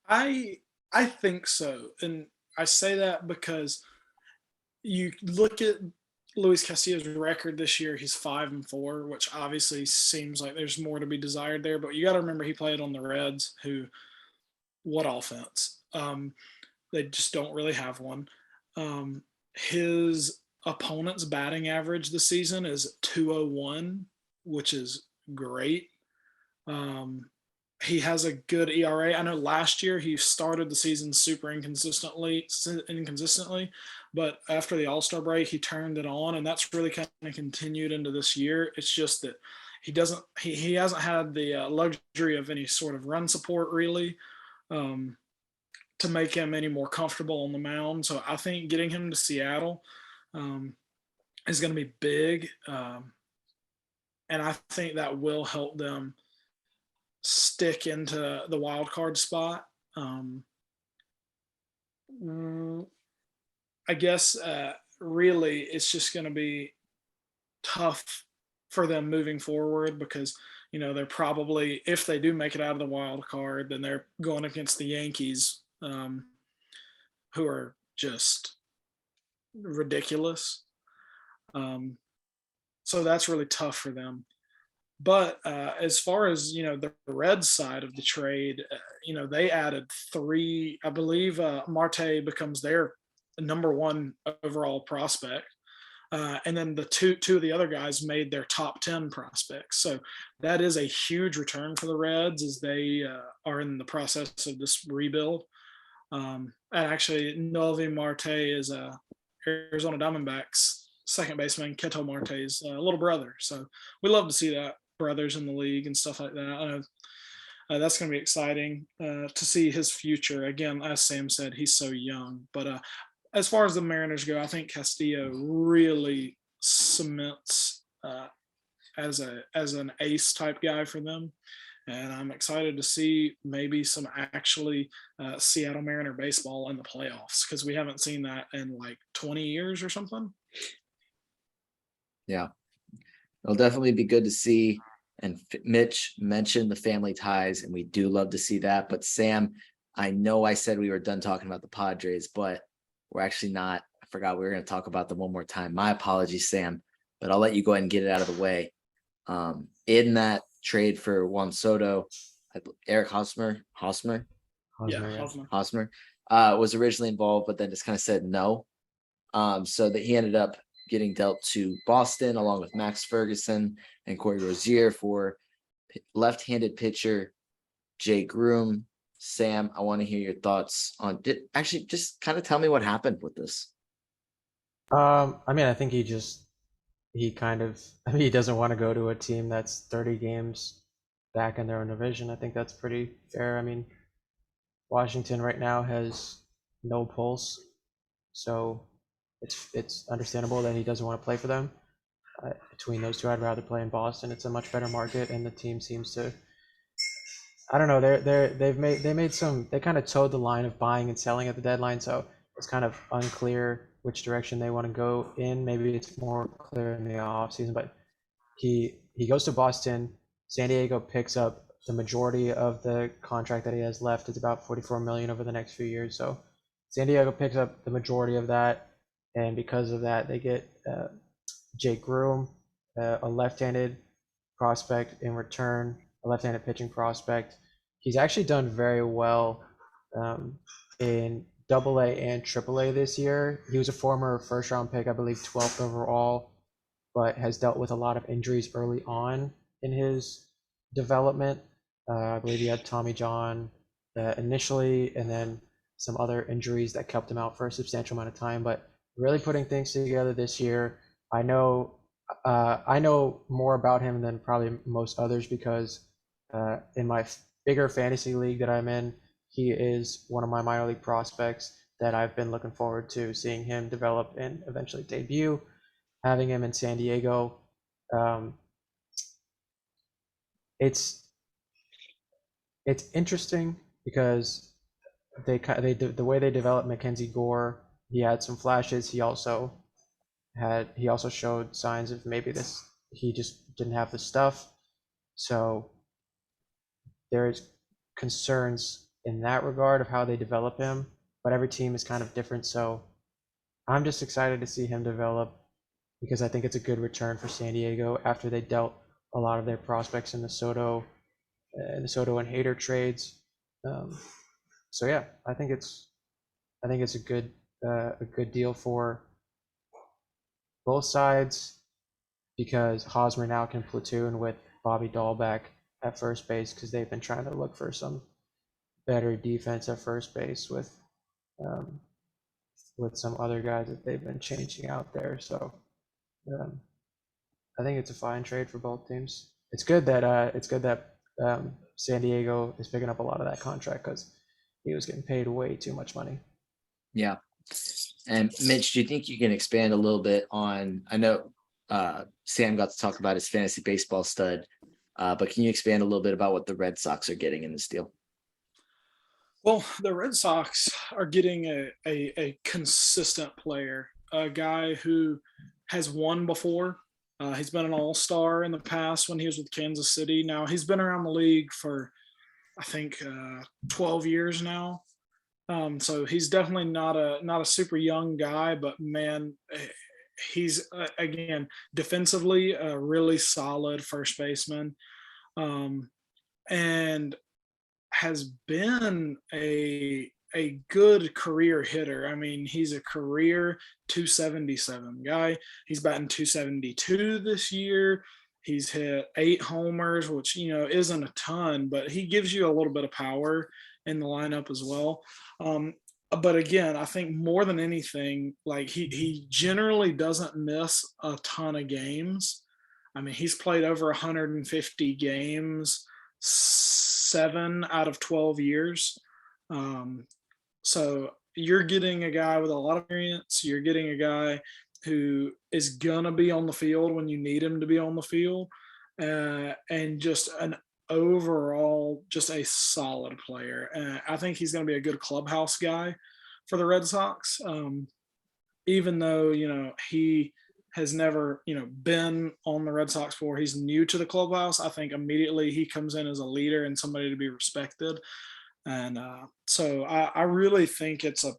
I think so, and I say that because you look at Luis Castillo's record this year. He's 5-4, which obviously seems like there's more to be desired there. But you got to remember he played on the Reds, who, what offense? They just don't really have one. His opponent's batting average this season is 201, which is great. He has a good ERA. I know last year he started the season super inconsistently, but after the All-Star break, he turned it on, and that's really kind of continued into this year. It's just that he hasn't had the luxury of any sort of run support really to make him any more comfortable on the mound. So I think getting him to Seattle is going to be big, and I think that will help them stick into the wild card spot. I guess really it's just going to be tough for them moving forward because they're probably, if they do make it out of the wild card, then they're going against the Yankees, who are just ridiculous. So that's really tough for them. But as far as the Reds side of the trade, they added 3. I believe Marte becomes their number 1 overall prospect, and then the two of the other guys made their top 10 prospects. So that is a huge return for the Reds as they are in the process of this rebuild. And actually, Noelvi Marte is Arizona Diamondbacks second baseman Ketel Marte's little brother. So we love to see that, brothers in the league and stuff like that. That's going to be exciting to see his future. Again, as Sam said, he's so young. But as far as the Mariners go, I think Castillo really cements as an ace type guy for them. And I'm excited to see maybe some actually Seattle Mariner baseball in the playoffs because we haven't seen that in like 20 years or something. Yeah, it'll definitely be good to see. And Mitch mentioned the family ties, and we do love to see that. But Sam, I know I said we were done talking about the Padres, but we're actually not. I forgot we were going to talk about them one more time. My apologies, Sam, but I'll let you go ahead and get it out of the way. In that trade for Juan Soto, Eric Hosmer was originally involved, but then just kind of said no. So that he ended up getting dealt to Boston along with Max Ferguson and Corey Rozier for left-handed pitcher Jay Groom. Sam, I want to hear your thoughts on actually just kind of tell me what happened with this. I mean, I think he doesn't want to go to a team that's 30 games back in their own division. I think that's pretty fair. I mean, Washington right now has no pulse, so it's understandable that he doesn't want to play for them. Between those two, I'd rather play in Boston. It's a much better market, and the team seems to, I don't know, they kind of towed the line of buying and selling at the deadline, so it's kind of unclear which direction they want to go in. Maybe it's more clear in the offseason, but he goes to Boston. San Diego picks up the majority of the contract that he has left. It's about $44 million over the next few years. So San Diego picks up the majority of that, and because of that, they get Jake Groom, a left-handed prospect in return, a left-handed pitching prospect. He's actually done very well in Double A and Triple A this year. He was a former first round pick, I believe 12th overall, but has dealt with a lot of injuries early on in his development. I believe he had Tommy John initially, and then some other injuries that kept him out for a substantial amount of time. But really putting things together this year. I know more about him than probably most others because in my bigger fantasy league that I'm in, he is one of my minor league prospects that I've been looking forward to seeing him develop and eventually debut. Having him in San Diego, it's interesting because the way they developed Mackenzie Gore, he had some flashes. He also showed signs of maybe he just didn't have the stuff. So there's concerns in that regard of how they develop him, but every team is kind of different. So I'm just excited to see him develop because I think it's a good return for San Diego after they dealt a lot of their prospects in the Soto and Hader trades. So yeah, I think it's a good deal for both sides because Hosmer now can platoon with Bobby Dahlbeck at first base because they've been trying to look for some better defense at first base with some other guys that they've been changing out there. So I think it's a fine trade for both teams. It's good that San Diego is picking up a lot of that contract because he was getting paid way too much money. Yeah. And Mitch, do you think you can expand a little bit on, I know Sam got to talk about his fantasy baseball stud, but can you expand a little bit about what the Red Sox are getting in this deal? Well, the Red Sox are getting a consistent player, a guy who has won before. He's been an all-star in the past when he was with Kansas City. Now he's been around the league for, I think, 12 years now. So he's definitely not a super young guy, but man, he's again defensively a really solid first baseman, and has been a good career hitter. I mean, he's a career 277 guy. He's batting 272 this year. He's hit 8 homers, which isn't a ton, but he gives you a little bit of power in the lineup as well. But again, I think more than anything, like he generally doesn't miss a ton of games. I mean, he's played over 150 games, 7 out of 12 years. So you're getting a guy with a lot of experience. You're getting a guy who is gonna be on the field when you need him to be on the field, and just an overall just a solid player. I think he's going to be a good clubhouse guy for the Red Sox, even though he has never been on the Red Sox before. He's new to the clubhouse. I think immediately he comes in as a leader and somebody to be respected. And so I really think it's a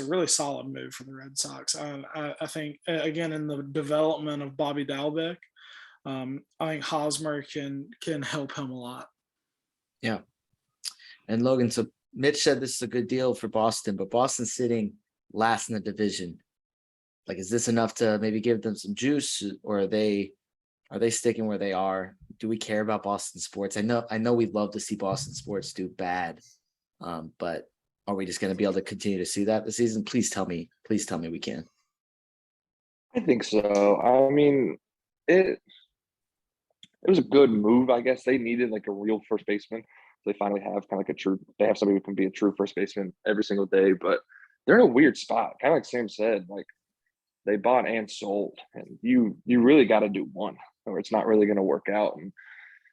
really solid move for the Red Sox. I think again in the development of Bobby Dahlbeck, I think Hosmer can help him a lot. Yeah. And Logan, so Mitch said this is a good deal for Boston, but Boston's sitting last in the division. Like, is this enough to maybe give them some juice, or are they sticking where they are? Do we care about Boston sports? I know we'd love to see Boston sports do bad, but are we just going to be able to continue to see that this season? Please tell me we can. I think so. I mean, it was a good move, I guess. They needed like a real first baseman. They finally have kind of like they have somebody who can be a true first baseman every single day, but they're in a weird spot. Kind of like Sam said, like they bought and sold, and you really got to do one or it's not really going to work out. And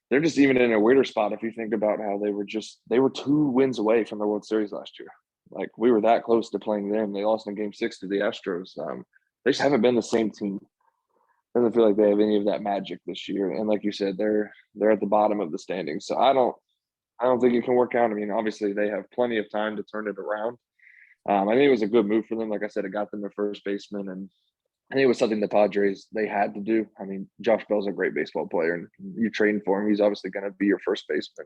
they're just even in a weirder spot if you think about how they were 2 wins away from the World Series last year. Like we were that close to playing them. They lost in Game 6 to the Astros. They just haven't been the same team. Doesn't feel like they have any of that magic this year. And like you said, they're at the bottom of the standings. So I don't think it can work out. I mean, obviously they have plenty of time to turn it around. I think it was a good move for them. Like I said, it got them their first baseman, and I think it was something the Padres they had to do. I mean, Josh Bell's a great baseball player, and you trading for him, he's obviously going to be your first baseman.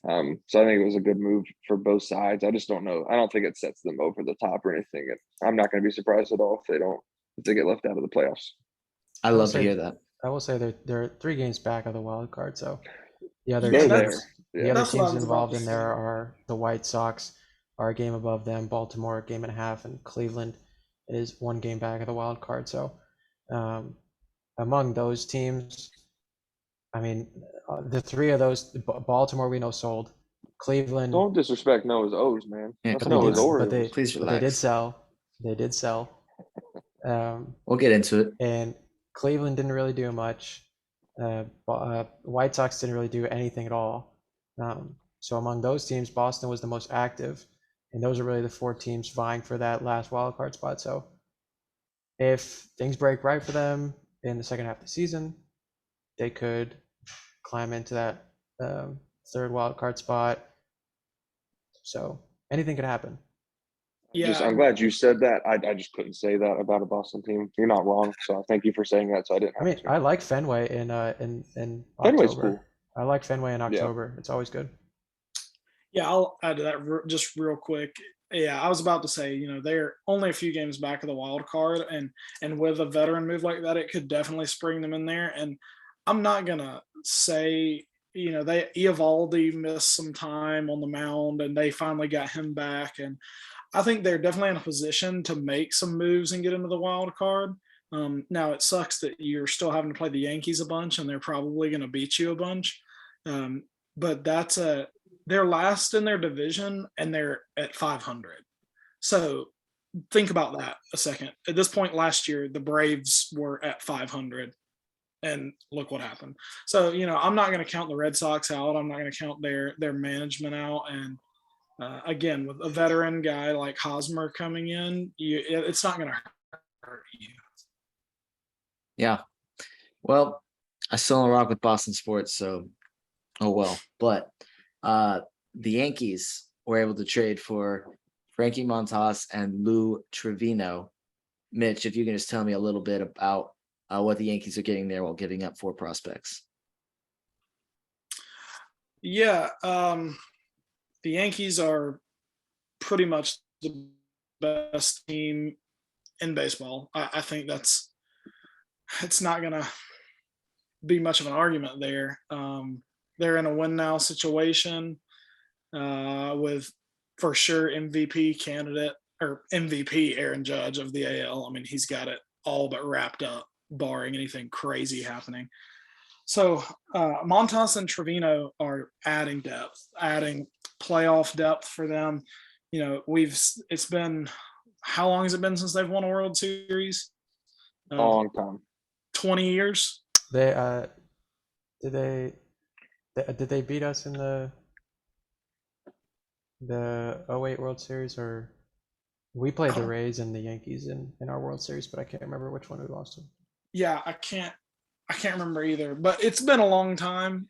So I think it was a good move for both sides. I just don't know. I don't think it sets them over the top or anything. And I'm not going to be surprised at all if they get left out of the playoffs. I will love to say- hear that. I will say they're 3 games back of the wild card, so the other Yeah, They're that's- teams, there. the Yeah. other That's what I teams was about involved to in say. there are the White Sox are a game above them, Baltimore a game and a half, and Cleveland is 1 game back of the wild card. So among those teams, I mean, the 3 of those, Baltimore we know sold, Cleveland, Don't disrespect Noah's O's, man. Yeah, That's come they on, Noah's man. Orioles. but they Please but they did relax. sell, they did sell, We'll get into it. and Cleveland didn't really do much. White Sox didn't really do anything at all. So among those teams, Boston was the most active, and those are really the 4 teams vying for that last wild card spot. So if things break right for them in the second half of the season, they could climb into that 3rd wild card spot. So anything could happen. Yeah, I'm glad you said that. I just couldn't say that about a Boston team. You're not wrong. So thank you for saying that. So I didn't have I mean, to. I like Fenway in Fenway's October. cool. I like Fenway in October. It's always good. Yeah, I'll add to that just real quick. Yeah, I was about to say, they're only a few games back of the wild card, and with a veteran move like that, it could definitely spring them in there. And I'm not gonna say, Eovaldi missed some time on the mound, and they finally got him back, and I think they're definitely in a position to make some moves and get into the wild card. Now it sucks that you're still having to play the Yankees a bunch, and they're probably going to beat you a bunch. But they're last in their division, and they're at 500. So think about that a second. At this point last year, the Braves were at 500, and look what happened. So I'm not going to count the Red Sox out. I'm not going to count their management out, and again, with a veteran guy like Hosmer coming in, it's not going to hurt you. Yeah. Well, I still don't rock with Boston sports, so oh well. But the Yankees were able to trade for Frankie Montas and Lou Trevino. Mitch, if you can just tell me a little bit about what the Yankees are getting there while giving up 4 prospects. Yeah, the Yankees are pretty much the best team in baseball. I think it's not going to be much of an argument there. They're in a win now situation with for sure MVP candidate or MVP Aaron Judge of the AL. I mean, he's got it all but wrapped up, barring anything crazy happening. So Montas and Trevino are adding depth, adding playoff depth for them. It's been, how long has it been since they've won a World Series? Long time. 20 years. They did they beat us in the 08 World Series, or we played the Rays and the Yankees in our World Series, but I can't remember which one we lost to. Yeah, I can't remember either, but it's been a long time,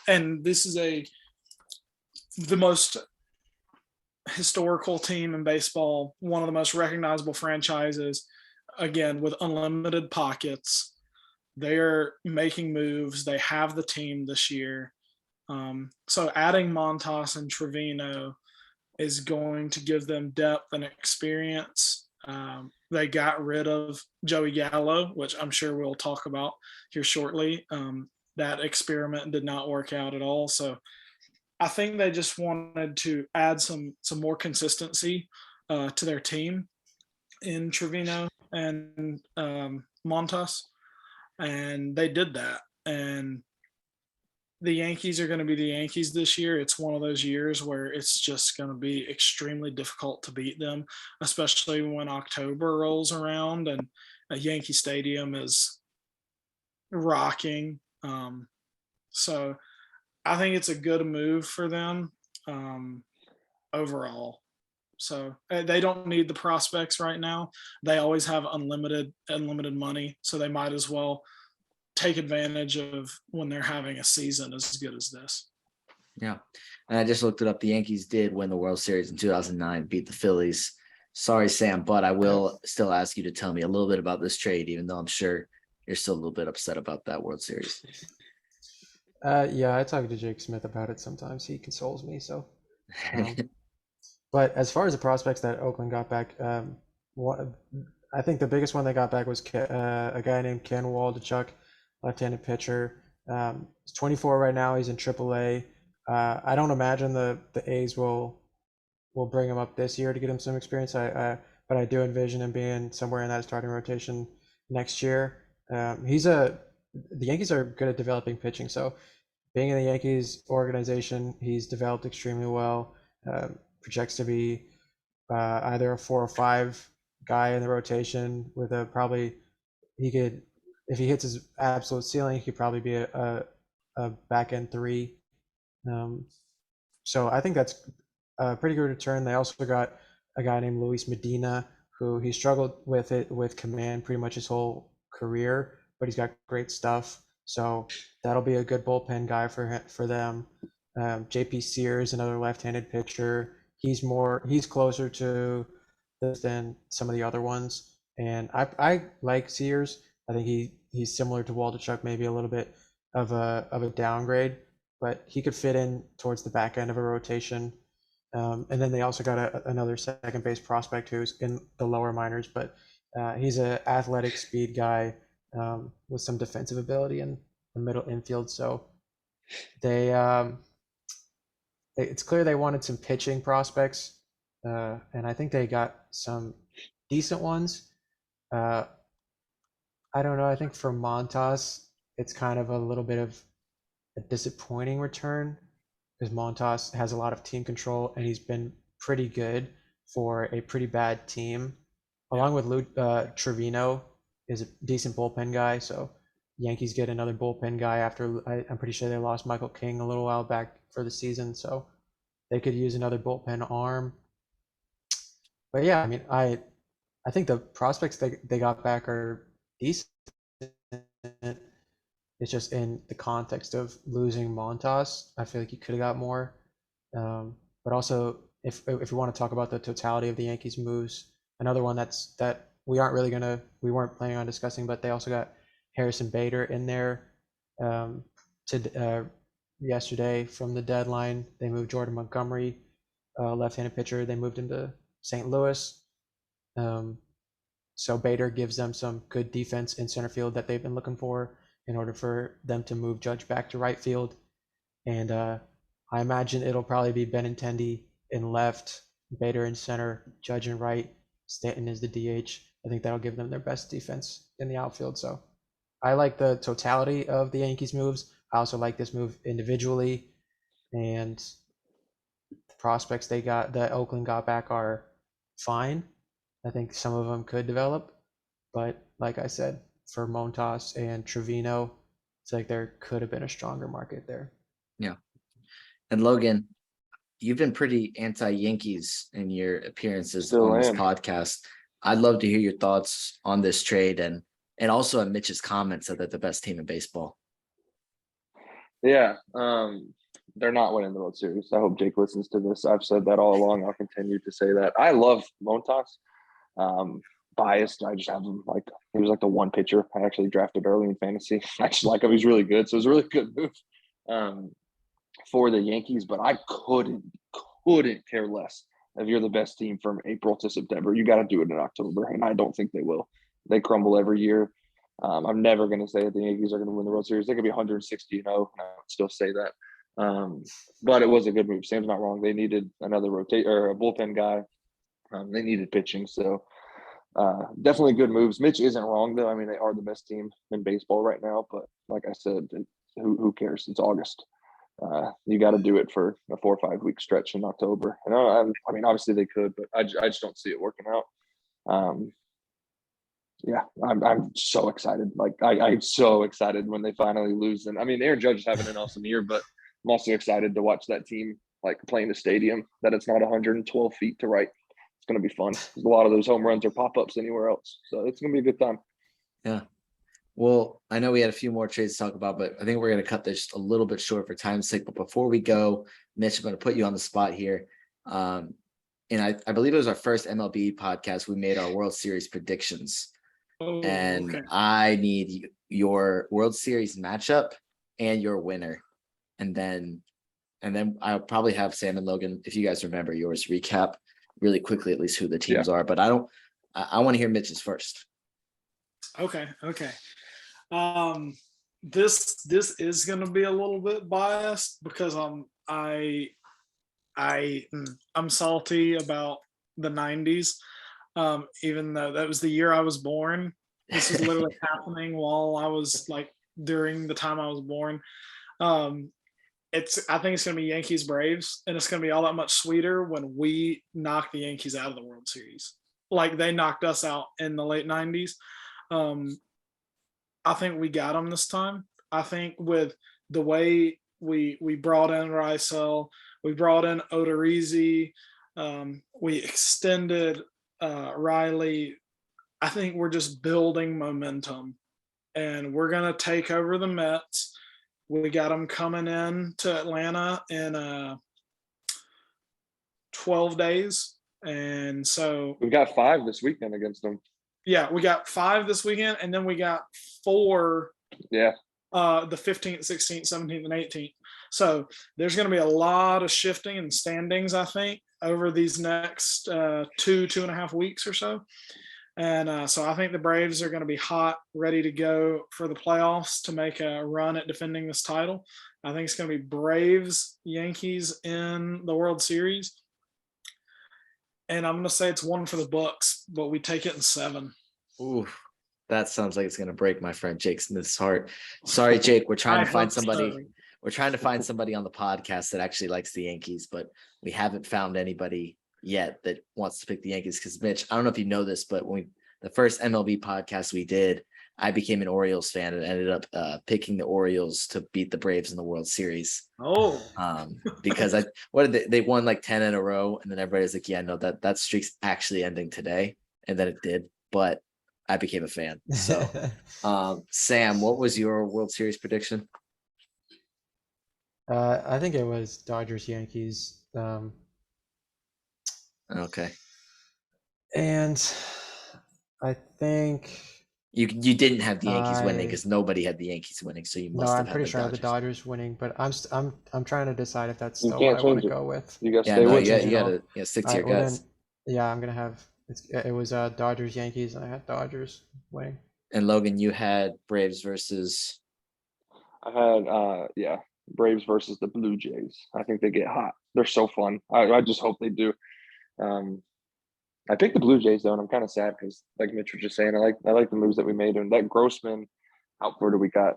and this is the most historical team in baseball, one of the most recognizable franchises, again, with unlimited pockets. They're making moves. They have the team this year. So adding Montas and Trevino is going to give them depth and experience. They got rid of Joey Gallo, which I'm sure we'll talk about here shortly. That experiment did not work out at all. So I think they just wanted to add some more consistency to their team in Trevino and Montas, and they did that. And the Yankees are going to be the Yankees this year. It's one of those years where it's just going to be extremely difficult to beat them, especially when October rolls around and a Yankee Stadium is rocking. So I think it's a good move for them overall. So they don't need the prospects right now. They always have unlimited money, so they might as well take advantage of when they're having a season as good as this. Yeah. And I just looked it up. The Yankees did win the World Series in 2009, beat the Phillies. Sorry, Sam, but I will still ask you to tell me a little bit about this trade, even though I'm sure you're still a little bit upset about that World Series. Yeah, I talk to Jake Smith about it sometimes. He consoles me. So, um, but as far as the prospects that Oakland got back, what I think the biggest one they got back was a guy named Ken Waldichuk, left-handed pitcher. He's 24 right now. He's in AAA. I don't imagine the A's will bring him up this year to get him some experience. But I do envision him being somewhere in that starting rotation next year. The Yankees are good at developing pitching, so being in the Yankees organization, he's developed extremely well. Projects to be either a 4 or 5 guy in the rotation with a probably he could if he hits his absolute ceiling, he could probably be a back end 3. Um, so I think that's a pretty good return. They also got a guy named Luis Medina, who he struggled with command pretty much his whole career, but he's got great stuff. So that'll be a good bullpen guy for them. JP Sears, another left-handed pitcher. He's closer to this than some of the other ones, and I like Sears. I think he's similar to Waldichuk, maybe a little bit of a downgrade, but he could fit in towards the back end of a rotation. And then they also got another second base prospect who's in the lower minors, but he's an athletic speed guy with some defensive ability in the middle infield. So they it's clear they wanted some pitching prospects, and I think they got some decent ones. Uh, I don't know. I think for Montas, it's kind of a little bit of a disappointing return because Montas has a lot of team control and he's been pretty good for a pretty bad team. Along with Trevino is a decent bullpen guy, so Yankees get another bullpen guy after I'm pretty sure they lost Michael King a little while back for the season, so they could use another bullpen arm. But yeah, I mean, I think the prospects they got back are decent. It's just in the context of losing Montas, I feel like you could have got more. But also, if we want to talk about the totality of the Yankees moves, another one that we weren't planning on discussing, but they also got Harrison Bader in there yesterday from the deadline. They moved Jordan Montgomery, left-handed pitcher. They moved him to St. Louis. So Bader gives them some good defense in center field that they've been looking for in order for them to move Judge back to right field. And I imagine it'll probably be Benintendi in left, Bader in center, Judge in right, Stanton is the DH. I think that'll give them their best defense in the outfield. So I like the totality of the Yankees moves. I also like this move individually, and the prospects that Oakland got back are fine. I think some of them could develop, but like I said, for Montas and Trevino, it's like there could have been a stronger market there. Yeah. And Logan, you've been pretty anti-Yankees in your appearances Still on this am. podcast. I'd love to hear your thoughts on this trade and also on Mitch's comments that they're the best team in baseball. Yeah, they're not winning the World Series. I hope Jake listens to this. I've said that all along. I'll continue to say that. I love Montas. Biased. I just have him he was like the one pitcher I actually drafted early in fantasy. I just like him. He's really good. So it was a really good move for the Yankees. But I couldn't care less if you're the best team from April to September. You got to do it in October, and I don't think they will. They crumble every year. I'm never going to say that the Yankees are going to win the World Series. They could be 160, and I would still say that. But it was a good move. Sam's not wrong. They needed another a bullpen guy. They needed pitching, so definitely good moves. Mitch isn't wrong though. I mean, they are the best team in baseball right now. But like I said, who cares? It's August. You got to do it for a 4 or 5 week stretch in October. And I mean, obviously they could, but I just don't see it working out. Yeah, I'm so excited. I'm so excited when they finally lose. And I mean, Aaron Judge is having an awesome year, but I'm also excited to watch that team play in the stadium that it's not 112 feet to right. It's going to be fun. A lot of those home runs are pop-ups anywhere else. So it's going to be a good time. Yeah. Well, I know we had a few more trades to talk about, but I think we're going to cut this a little bit short for time's sake. But before we go, Mitch, I'm going to put you on the spot here. And I believe it was our first MLB podcast. We made our World Series predictions. Oh, and okay. I need your World Series matchup and your winner. and then I'll probably have Sam and Logan, if you guys remember yours, recap really quickly at least who the teams are. But I want to hear Mitch's first. Okay. This is going to be a little bit biased because I'm salty about the 90s. Even though that was the year I was born. This is literally happening while I was like during the time I was born. I think it's going to be Yankees Braves, and it's going to be all that much sweeter when we knock the Yankees out of the World Series, like they knocked us out in the late 90s. I think we got them this time. I think with the way we brought in Rysel, we brought in Odorizzi, we extended Riley. I think we're just building momentum, and we're going to take over the Mets. We got them coming in to Atlanta in 12 days. And so we've got 5 this weekend against them. Yeah, we got 5 this weekend, and then we got 4 the 15th, 16th, 17th, and 18th. So there's going to be a lot of shifting in standings, I think, over these next 2.5 weeks or so. And so I think the Braves are going to be hot, ready to go for the playoffs to make a run at defending this title. I think it's going to be Braves, Yankees in the World Series. And I'm going to say it's 1 for the books, but we take it in 7. Ooh, that sounds like it's going to break my friend Jake Smith's heart. Sorry, Jake. We're trying to find somebody. We're trying to find somebody on the podcast that actually likes the Yankees, but we haven't found anybody yet that wants to pick the Yankees. Because Mitch, I don't know if you know this, but the first MLB podcast we did, I became an Orioles fan and ended up picking the Orioles to beat the Braves in the World Series. Oh, because they won like 10 in a row, and then everybody's like, yeah, no, that streak's actually ending today, and then it did. But I became a fan. So, Sam, what was your World Series prediction? I think it was Dodgers Yankees. Okay. And I think you didn't have the Yankees winning because nobody had the Yankees winning, so you must have I'm pretty had sure I the had the Dodgers. Dodgers winning, but I'm trying to decide if that's You still can't what I want to change it. go with. You got to Yeah, stay no, with you it. gotta stick to your guts. I'm gonna have it was Dodgers Yankees, and I had Dodgers winning. And Logan, you had Braves versus. I had Braves versus the Blue Jays. I think they get hot. They're so fun. I just hope they do. I picked the Blue Jays though, and I'm kind of sad because, like Mitch was just saying, I like the moves that we made, and that Grossman outfielder we got.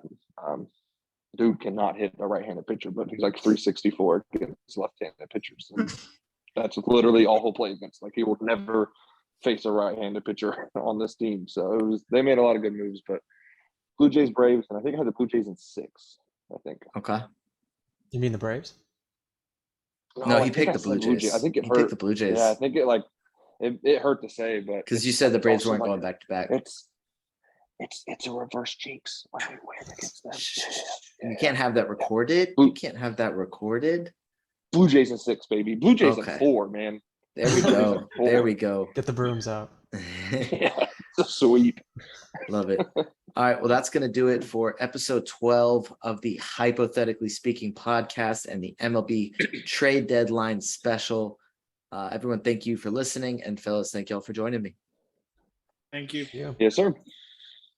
Dude cannot hit a right-handed pitcher, but he's like 364 against left-handed pitchers. And that's literally all he'll play against. Like, he will never face a right-handed pitcher on this team. So they made a lot of good moves, but Blue Jays, Braves, and I think I had the Blue Jays in 6. I think. Okay. You mean the Braves? No, he picked the Blue Jays. I think it hurt. Picked the Blue Jays. Yeah, I think it hurt to say, but because you said the Braves weren't going back to back. It's a reverse jinx when we win against them. Yeah. You can't have that recorded. You can't have that recorded. Blue Jays in 6, baby. Blue Jays in 4, man. There we go. There we go. Get the brooms out. Yeah, it's a sweep. Love it. All right. Well, that's going to do it for episode 12 of the Hypothetically Speaking podcast and the MLB trade deadline special. Everyone, thank you for listening. And fellas, thank y'all for joining me. thank you. Yes, sir.